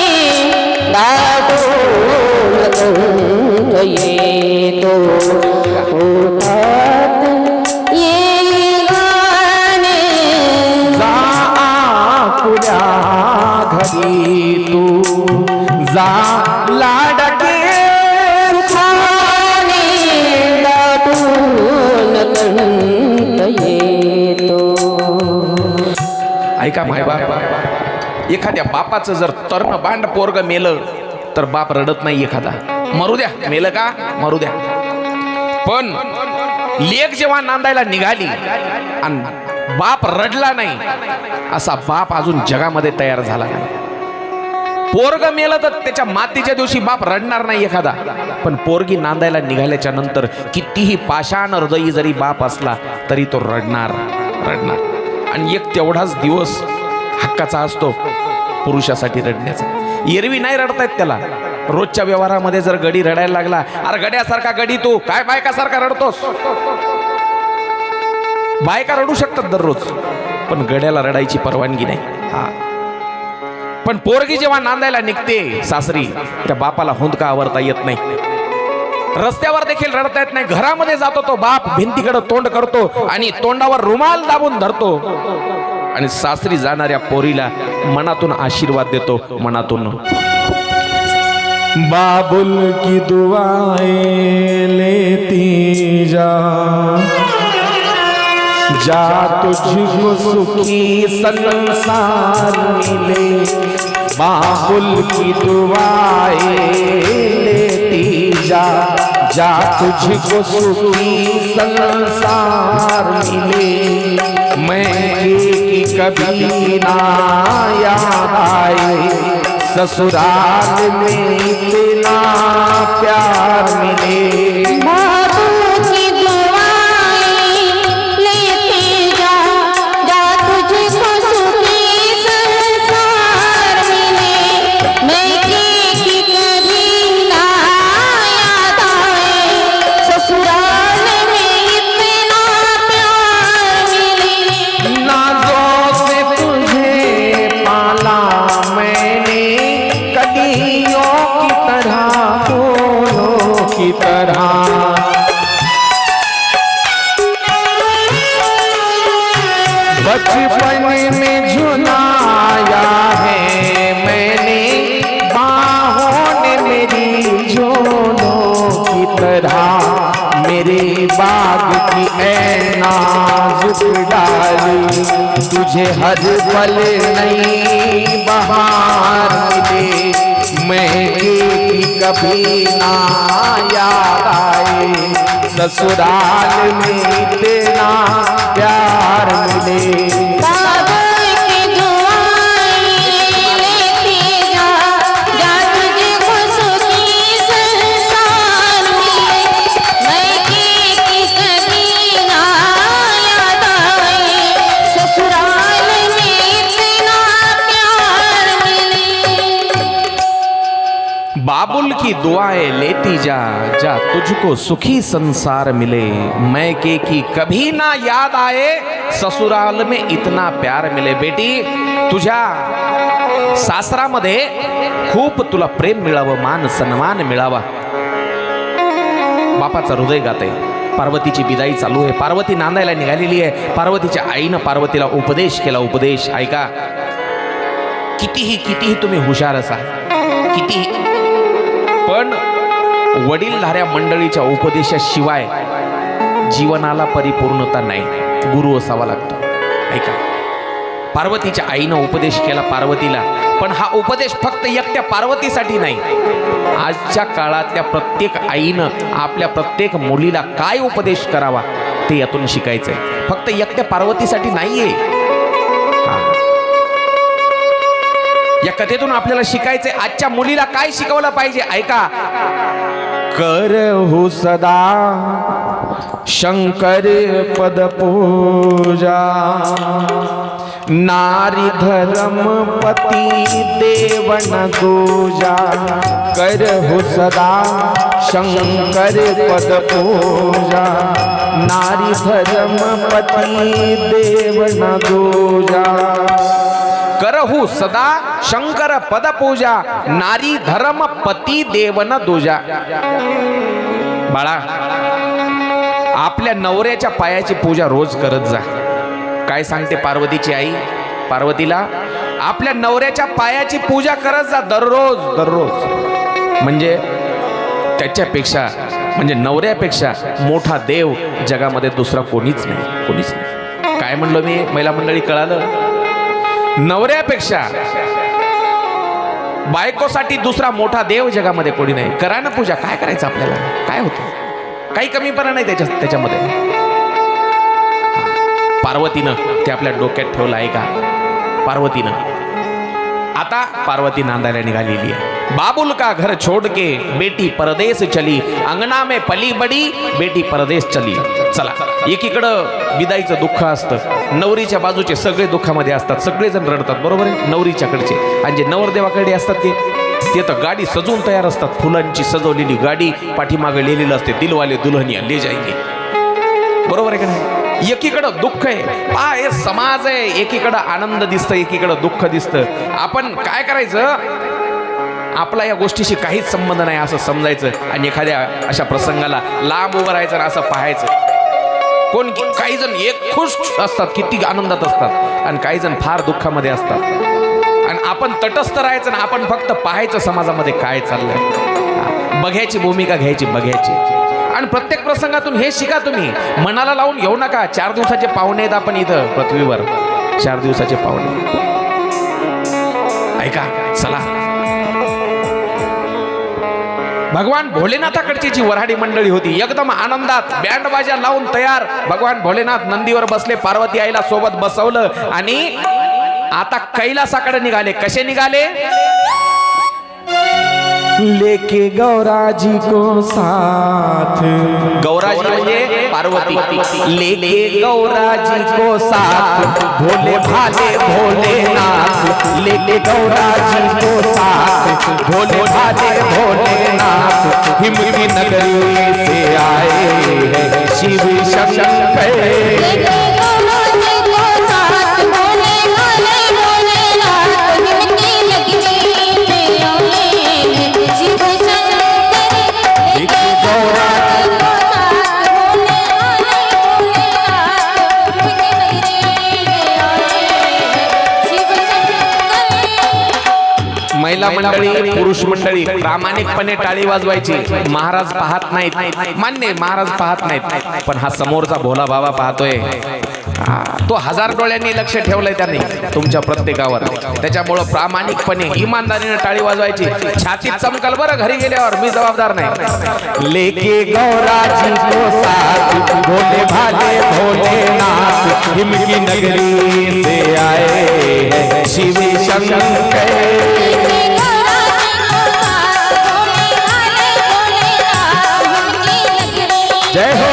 येतो होतात ये गाणे, जा आकुल्या घरी तू जा लाडके सुखाने दाटून कंठ येतो. ऐका मायबाप, एखाद्या बापाचं जर तर्ण बांड पोरग मेलं तर बाप रडत नाही. एखादा मरू द्या, मेलं का मरू द्या. पण लेक जेव्हा नांदायला निघाली आणि बाप रडला नाही, असा बाप अजून जगामध्ये तयार झाला नाही. पोरग मेलं तर त्याच्या मातीच्या दिवशी बाप रडणार नाही एखादा, पण पोरगी नांदायला निघाल्याच्या नंतर कितीही पाषाण हृदयी जरी बाप असला तरी तो रडणार रडणार. आणि एक तेवढाच दिवस हक्काचा असतो पुरुषासाठी रडण्याचा. एरवी नाही रडतायत त्याला. रोजच्या व्यवहारामध्ये जर गडी रडायला लागला, अरे गड्यासारखा गडी तू काय बायकासारखा रडतोस. बायका रडू शकतात दररोज, पण गड्याला रडायची परवानगी नाही. पण पोरगी जेव्हा नांदायला निघते सासरी, त्या बापाला हुंदका आवरता येत नाही. रस्त्यावर देखील रडता येत नाही. घरामध्ये जातो तो बाप, भिंतीकडे तोंड करतो आणि तोंडावर रुमाल दाबून धरतो आणि सासरी जाणाऱ्या पोरीला मनातून आशीर्वाद देतो, मनातून. बाबुल की दुआएं लेती जा, जा तुझको सुखी संसार मिले, बाबुल की दुआएं लेती जा। जा तुझको सुखी संसार मिले, मैं की कभी ना याद आए, ससुराल में इतना प्यार मिले। बाबू की दुआएं लेती जा, जा तुझको सुखी संसार मिले, मैं की कभी ना याद आए, ससुराल में इतना प्यार मिले। नाज़ों से तुझे पाला मैंने, कलियों की तरह, फूलों की तरह। बचपन में झुलाया है मैंने, बाहों ने मेरी झोलों की तरह। मेरे बाग की ऐ नाजुक डाली, तुझे हर पल नई बहार मिले, मैं की कभी ना याद आए, ससुराल में इतना प्यार मिले। बाबू की दुआएं लेती जा, जा तुझको सुखी संसार मिले, मैं की कभी ना याद आए, ससुराल में इतना प्यार मिले। बाबुल की दुआएं लेती जा, जा तुझको सुखी संसार मिले, मैं की कभी ना याद आए, ससुराल में इतना प्यार मिले। बेटी, तुझ्या सासरामध्ये खूप तुला प्रेम मिळावं, मान सन्मान मिळावा। बापाचं हृदय गाते। पार्वतीची बिदाई चालू आहे, पार्वती नांदायला निघालेली आहे। पार्वतीच्या आईनं पार्वतीला उपदेश केला। उपदेश ऐका, कितीही तुम्ही हुशार असा, कितीही, पण वडीलधाऱ्या मंडळीच्या उपदेशाशिवाय जीवनाला परिपूर्णता नाही, गुरु असावा लागतो। ऐका, पार्वतीच्या आईनं उपदेश केला पार्वतीला, पण हा उपदेश फक्त एकट्या पार्वतीसाठी नाही, आजच्या काळातल्या प्रत्येक आईनं आपल्या प्रत्येक मुलीला काय उपदेश करावा ते यातून शिकायचंय, फक्त एकट्या पार्वतीसाठी नाहीये। या कथेतून आपल्याला शिकायचंय आजच्या मुलीला काय शिकवलं पाहिजे। ऐका, करहु सदा शंकर पद पूजा, नारी धर्म पति देवन दूजा। करहु सदा शंकर पद पूजा, नारी धर्म पति देवन दूजा। करहु सदा शंकर पद पूजा, नारी धर्म पती देवन दूजा। बाळा, आपल्या नवऱ्याच्या पायाची पूजा रोज करत जा। काय सांगते पार्वतीची आई पार्वतीला? आपल्या नवऱ्याच्या पायाची पूजा करत जा दररोज। म्हणजे त्याच्यापेक्षा, म्हणजे नवऱ्यापेक्षा मोठा देव जगामध्ये दुसरा कोणीच नाही। काय म्हणलो मी महिला मंडळी, कळालं? नवऱ्यापेक्षा बायकोसाठी दुसरा मोठा देव जगामध्ये कोणी नाही। करा ना पूजा, काय करायचं आपल्याला, काय होतं, काही कमीपणा नाही त्याच्यामध्ये। पार्वतीनं ते आपल्या डोक्यात ठेवलं आहे का? पार्वतीनं आता पार्वती नांदायला निघालेली आहे। बाबुल का घर छोड़ के बेटी परदेश चली, अंगना में पली बडी बेटी परदेश चली। चला, एकीकडं विदाईचं दुःख असतं, नवरीच्या बाजूचे सगळे दुःखामध्ये असतात, सगळेजण रडतात, बरोबर आहे, नवरीच्याकडचे। आणि जे नवरदेवाकडे असतात ते तर गाडी सजवून तयार असतात, फुलांची सजवलेली गाडी, पाठीमागे लिहिलेलं असते दिलवाले दुल्हनिया ले जाएंगे, बरोबर आहे का नाही? एकीकडं दुःख आहे, हे समाज आहे, एकीकडं आनंद दिसतं, एकीकडं दुःख दिसतं। आपण काय करायचं, आपला या गोष्टीशी काहीच संबंध नाही असं समजायचं आणि एखाद्या अशा प्रसंगाला लांब उभं राहायचं आणि असं पाहायचं। काही जण एक खुश असतात, किती आनंदात असतात, आणि काही जण फार दुःखामध्ये असतात, आणि आपण तटस्थ राहायचं ना, आपण फक्त पाहायचं समाजामध्ये काय चाललंय, बघ्याची भूमिका घ्यायची, बघ्याची। आणि प्रत्येक प्रसंगातून हे शिका तुम्ही, मनाला लावून घेऊ नका. 4 दिवसाचे पाहुणे आहेत आपण इथं पृथ्वीवर, 4 दिवसाचे पाहुणे. ऐका, चला भगवान भोलेनाथाकडची जी वऱ्हाडी मंडळी होती एकदम आनंदात बँड बाजा लावून तयार. भगवान भोलेनाथ नंदीवर बसले, पार्वती आईला सोबत बसवलं आणि आता कैलासाकडे निघाले. कसे निघाले? लेके गौराजी को साथ, गौराजी म्हणजे पार्वती. लेके गौराजी को साथ, भोले भाले भोलेनाथ, लेके गौराजी को साथ, भोले भाले भोलेनाथ, हिमगी नगरी से आए हैं शिव शंकर. महिला मंडळी, पुरुष मंडळी प्रामाणिकपणे टाळी वाजवायची. महाराज पाहत नाहीत, मान्य महाराज पाहत नाहीत, पण हा समोरचा भोला बाबा पाहतोय. तो 1000 डोळ्यांनी लक्ष ठेवलंय त्यांनी तुमच्या प्रत्येकावर. त्याच्यामुळं प्रामाणिकपणे इमानदारीने टाळी वाजवायची. छातीत चमकल बरं घरी गेल्यावर, मी जबाबदार नाही. लेके गौराजी को साथ, भोले भाले भोलेनाथ, हिमगी नगरी से आए हैं शिव शंकर. जय हो.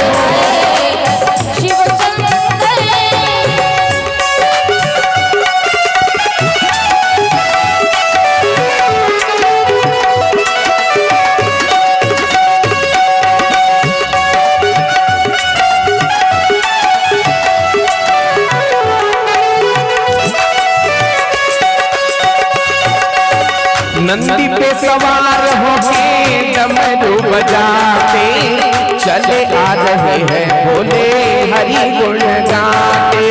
नंदी पे सवार होके डमरू बजाते, चले आ रहे हैं भोले हरि गुण गाते.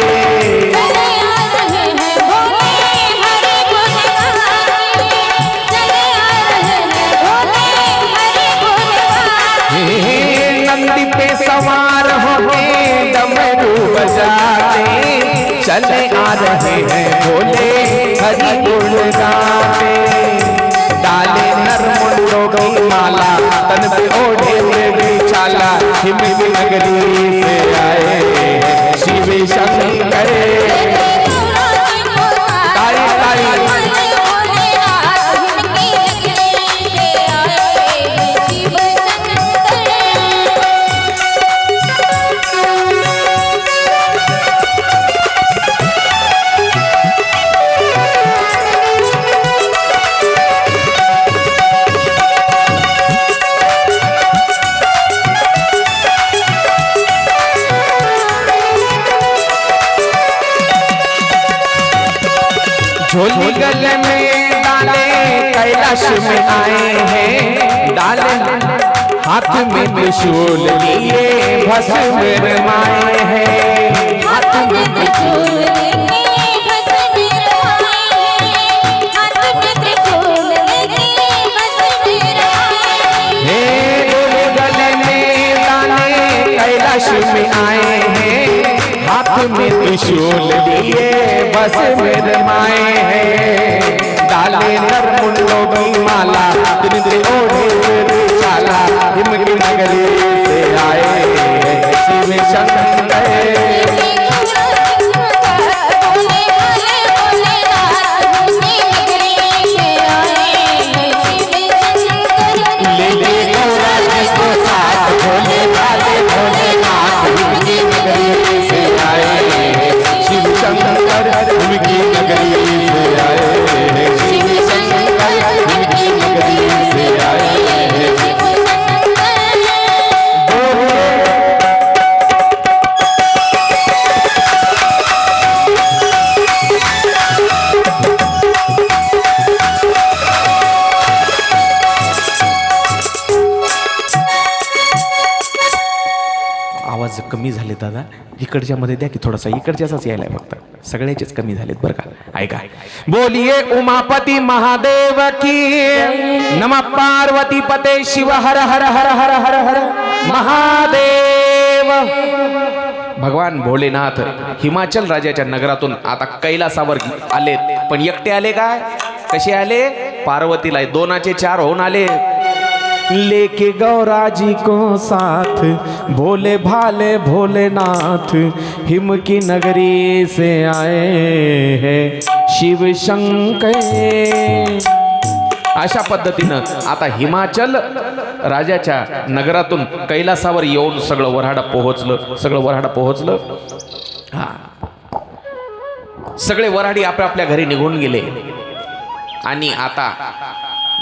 नंदी पे सवार होके डमरू बजाते, चले आ रहे हैं भोले हरि गुण गाते. डाले नर मुंडों की माला, तन पे ओढ़े हुए बिछाला, हिमगी नगरी से आए हैं शिव शंकर. ताली ताली. झोली गले में डाले कैलाश में आए हैं, डाले हाथ में त्रिशूल लिए भस्म रमाए हैं. हाथ में त्रिशूल लेके भस्म रमाए हैं, हाथ में त्रिशूल लेके भस्म रमाए हैं. झोली गले में डाले कैलाश में आए हैं, हाथ में त्रिशूल लिए भस्म रमाए हैं. डाले नर मुंडों की माला, दिन दिन ओढ़े चाला, हिमगी नगरी से आए हैं शिव शंकर. ले गौराजी को साथ, भोले भाले भोलेनाथ, हिमगी नगरी से आए हैं शिव शंकर. हिमगी नगरी से आए हैं शिव शंकर. दादा इकडच्या मध्ये द्या की थोडासा, इकडच्याचाच यायला फक्त, सगळ्याचेच कमी झालेत बरं का. ऐका, बोलिए उमापति महादेव की, नमः पार्वती पते शिव हर हर हर हर हर हर महादेव. भगवान भोलेनाथ हिमाचल राज्याच्या नगरातून आता कैलासावर आले, पण एकटे आले काय, कसे आले, पार्वतीला दोनाचे चार होऊन आले. लेके गौरा जी को साथ, भोले भाले भोलेनाथ, हिम की नगरी से आए हैं शिव शंकर. अशा पद्धतीनं आता हिमाचल राजाच्या नगरातून कैलासावर येऊन सगळं वऱ्हाड पोहोचलं. हा, सगळे वऱ्हाडी आपल्या आपल्या घरी निघून गेले. आणि आता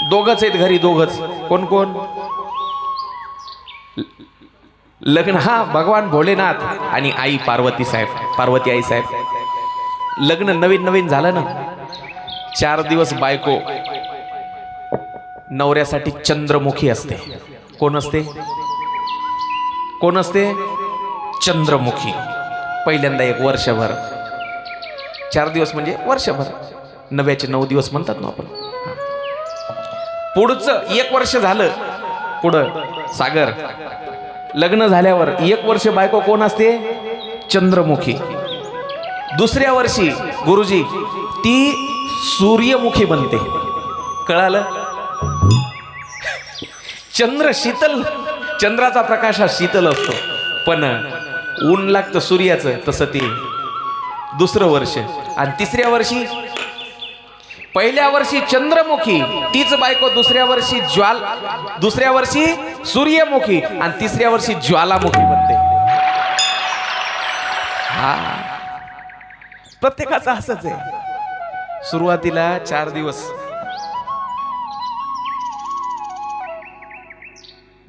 दोघच आहेत घरी, दोघच. कोण कोण, लग्न, हा भगवान भोलेनाथ आणि आई पार्वती साहेब, पार्वती आई साहेब. लग्न नवीन नवीन झालं ना. 4 दिवस बायको नवऱ्यासाठी चंद्रमुखी असते. कोण असते, कोण असते, चंद्रमुखी. पहिल्यांदा 1 वर्षभर, 4 दिवस म्हणजे वर्षभर, नव्याचे 9 दिवस म्हणतात ना आपण. पुढचं 1 वर्ष झालं, पुढं सागर लग्न झाल्यावर 1 वर्ष बायको कोण असते, चंद्रमुखी. दुसऱ्या वर्षी गुरुजी ती सूर्यमुखी बनते. कळालं, चंद्र शीतल, चंद्राचा प्रकाश हा शीतल असतो, पण ऊन लागतं सूर्याचं, तसं ती दुसरं वर्ष. आणि तिसऱ्या वर्षी, पहिल्या वर्षी चंद्रमुखी तीच बायको, दुसऱ्या वर्षी सूर्यमुखी आणि तिसऱ्या वर्षी ज्वालामुखी बनते. हा, प्रत्येकाचं असंच आहे. सुरुवातीला 4 दिवस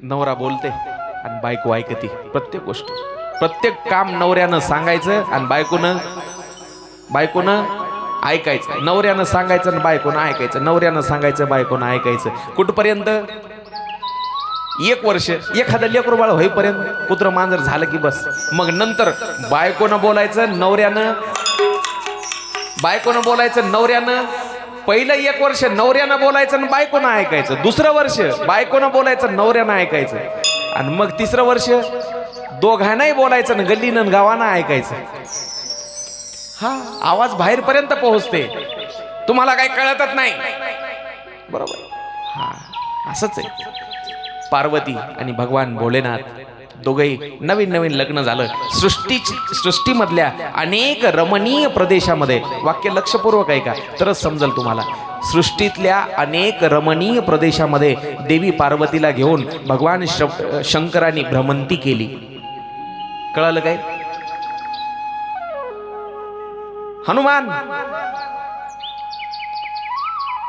नवरा बोलते आणि बायको ऐकते. प्रत्येक गोष्ट, प्रत्येक काम नवऱ्यानं सांगायचं आणि बायकोनं ऐकायचं. नवऱ्यानं सांगायचं आणि बायकोनं ऐकायचं, नवऱ्यानं सांगायचं, बायकोनं ऐकायचं. कुठपर्यंत, 1 वर्ष. एखादं लेकरू बाळ होईपर्यंत, कुत्र मांजर झालं की बस. मग नंतर बायकोनं बोलायचं, नवऱ्यानं पहिलं 1 वर्ष नवऱ्यानं बोलायचं आणि बायकोनं ऐकायचं. दुसरं वर्ष बायकोनं बोलायचं, नवऱ्यानं ऐकायचं. आणि मग 3रं वर्ष दोघांनाही बोलायचं आणि गल्लीनं गावानं ऐकायचं. हा, आवाज बाहेरपर्यंत पोहोचते, तुम्हाला काही कळतच नाही, बरोबर. हा, असंच आहे. पार्वती आणि भगवान भोलेनाथ दोघेही नवीन नवीन लग्न झालं. सृष्टीमधल्या अनेक रमणीय प्रदेशामध्ये, वाक्य लक्षपूर्वक ऐका तरच समजेल तुम्हाला. सृष्टीतल्या अनेक रमणीय प्रदेशामध्ये देवी पार्वतीला घेऊन भगवान शंकरांनी भ्रमंती केली. कळालं काय, हनुमान,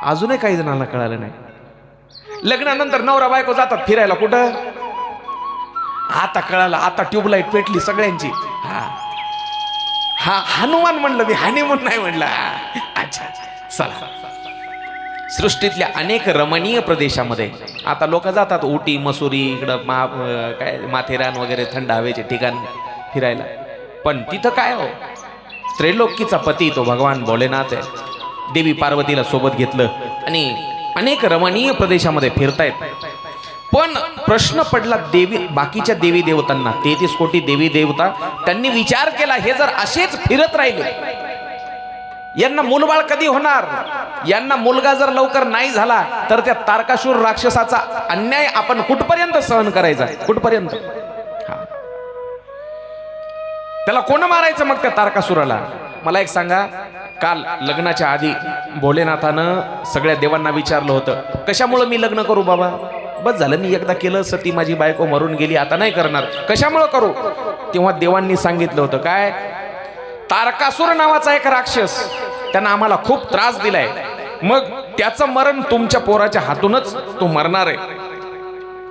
अजूनही काही जणांना कळालं नाही. लग्नानंतर नवरा बायको जातात फिरायला, कुठं, आता कळालं, आता ट्यूबलाईट पेटली सगळ्यांची. हा, हनुमान म्हणलं मी, हनीमून नाही म्हणलं. अच्छा, चला. सृष्टीतल्या अनेक रमणीय प्रदेशामध्ये आता लोक जातात, उटी, मसुरी, इकडं काय माथेरान वगैरे थंड हवेचे ठिकाण फिरायला. पण तिथं काय हो, त्रैलोकीचा पती तो भगवान भोलेनाथ आहे. देवी पार्वतीला सोबत घेतलं आणि अनेक रमणीय प्रदेशामध्ये फिरतायत. पण प्रश्न पडला बाकीच्या देवी देवतांना, 33 कोटी देवी देवता, त्यांनी विचार केला, हे जर असेच फिरत राहिले, यांना मूलबाळ कधी होणार, यांना मुलगा जर लवकर नाही झाला तर त्या तारकासूर राक्षसाचा अन्याय आपण कुठपर्यंत सहन करायचा, कुठपर्यंत. त्याला कोण मारायचं मग त्या तारकासुराला. मला एक सांगा, काल लग्नाच्या आधी भोलेनाथानं सगळ्या देवांना विचारलं होतं, कशामुळे मी लग्न करू बाबा, बस झालं, मी एकदा केलं, सती माझी बायको मरून गेली, आता नाही करणार, कशामुळे करू. तेव्हा देवांनी सांगितलं होतं काय, तारकासूर नावाचा एक राक्षस, त्यानं आम्हाला खूप त्रास दिलाय, मग त्याचं मरण तुमच्या पोराच्या हातूनच तो मरणार आहे,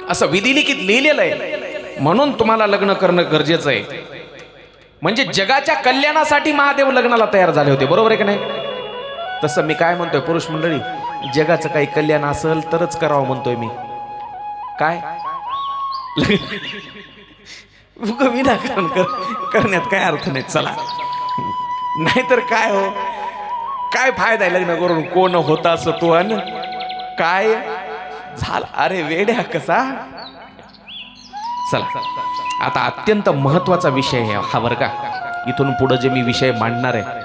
असं विधिलिखित लिहिलेलं आहे. म्हणून तुम्हाला लग्न करणं गरजेचं आहे. म्हणजे जगाच्या कल्याणासाठी महादेव लग्नाला तयार झाले होते, बरोबर आहे का नाही. तसं मी काय म्हणतोय पुरुष मंडळी, जगाचं काही कल्याण असेल तरच करावं म्हणतोय मी. काय उगा विनाकारण करण्यात काय अर्थ नाही. चला, नाहीतर काय हो, काय फायदा आहे लग्न करून? कोण होता असं तू अन काय झालं? अरे वेड्या कसा. चला, आता अत्यंत महत्वाचा विषय आहे हा बरं का. इथून पुढे जे मी विषय मांडणार आहे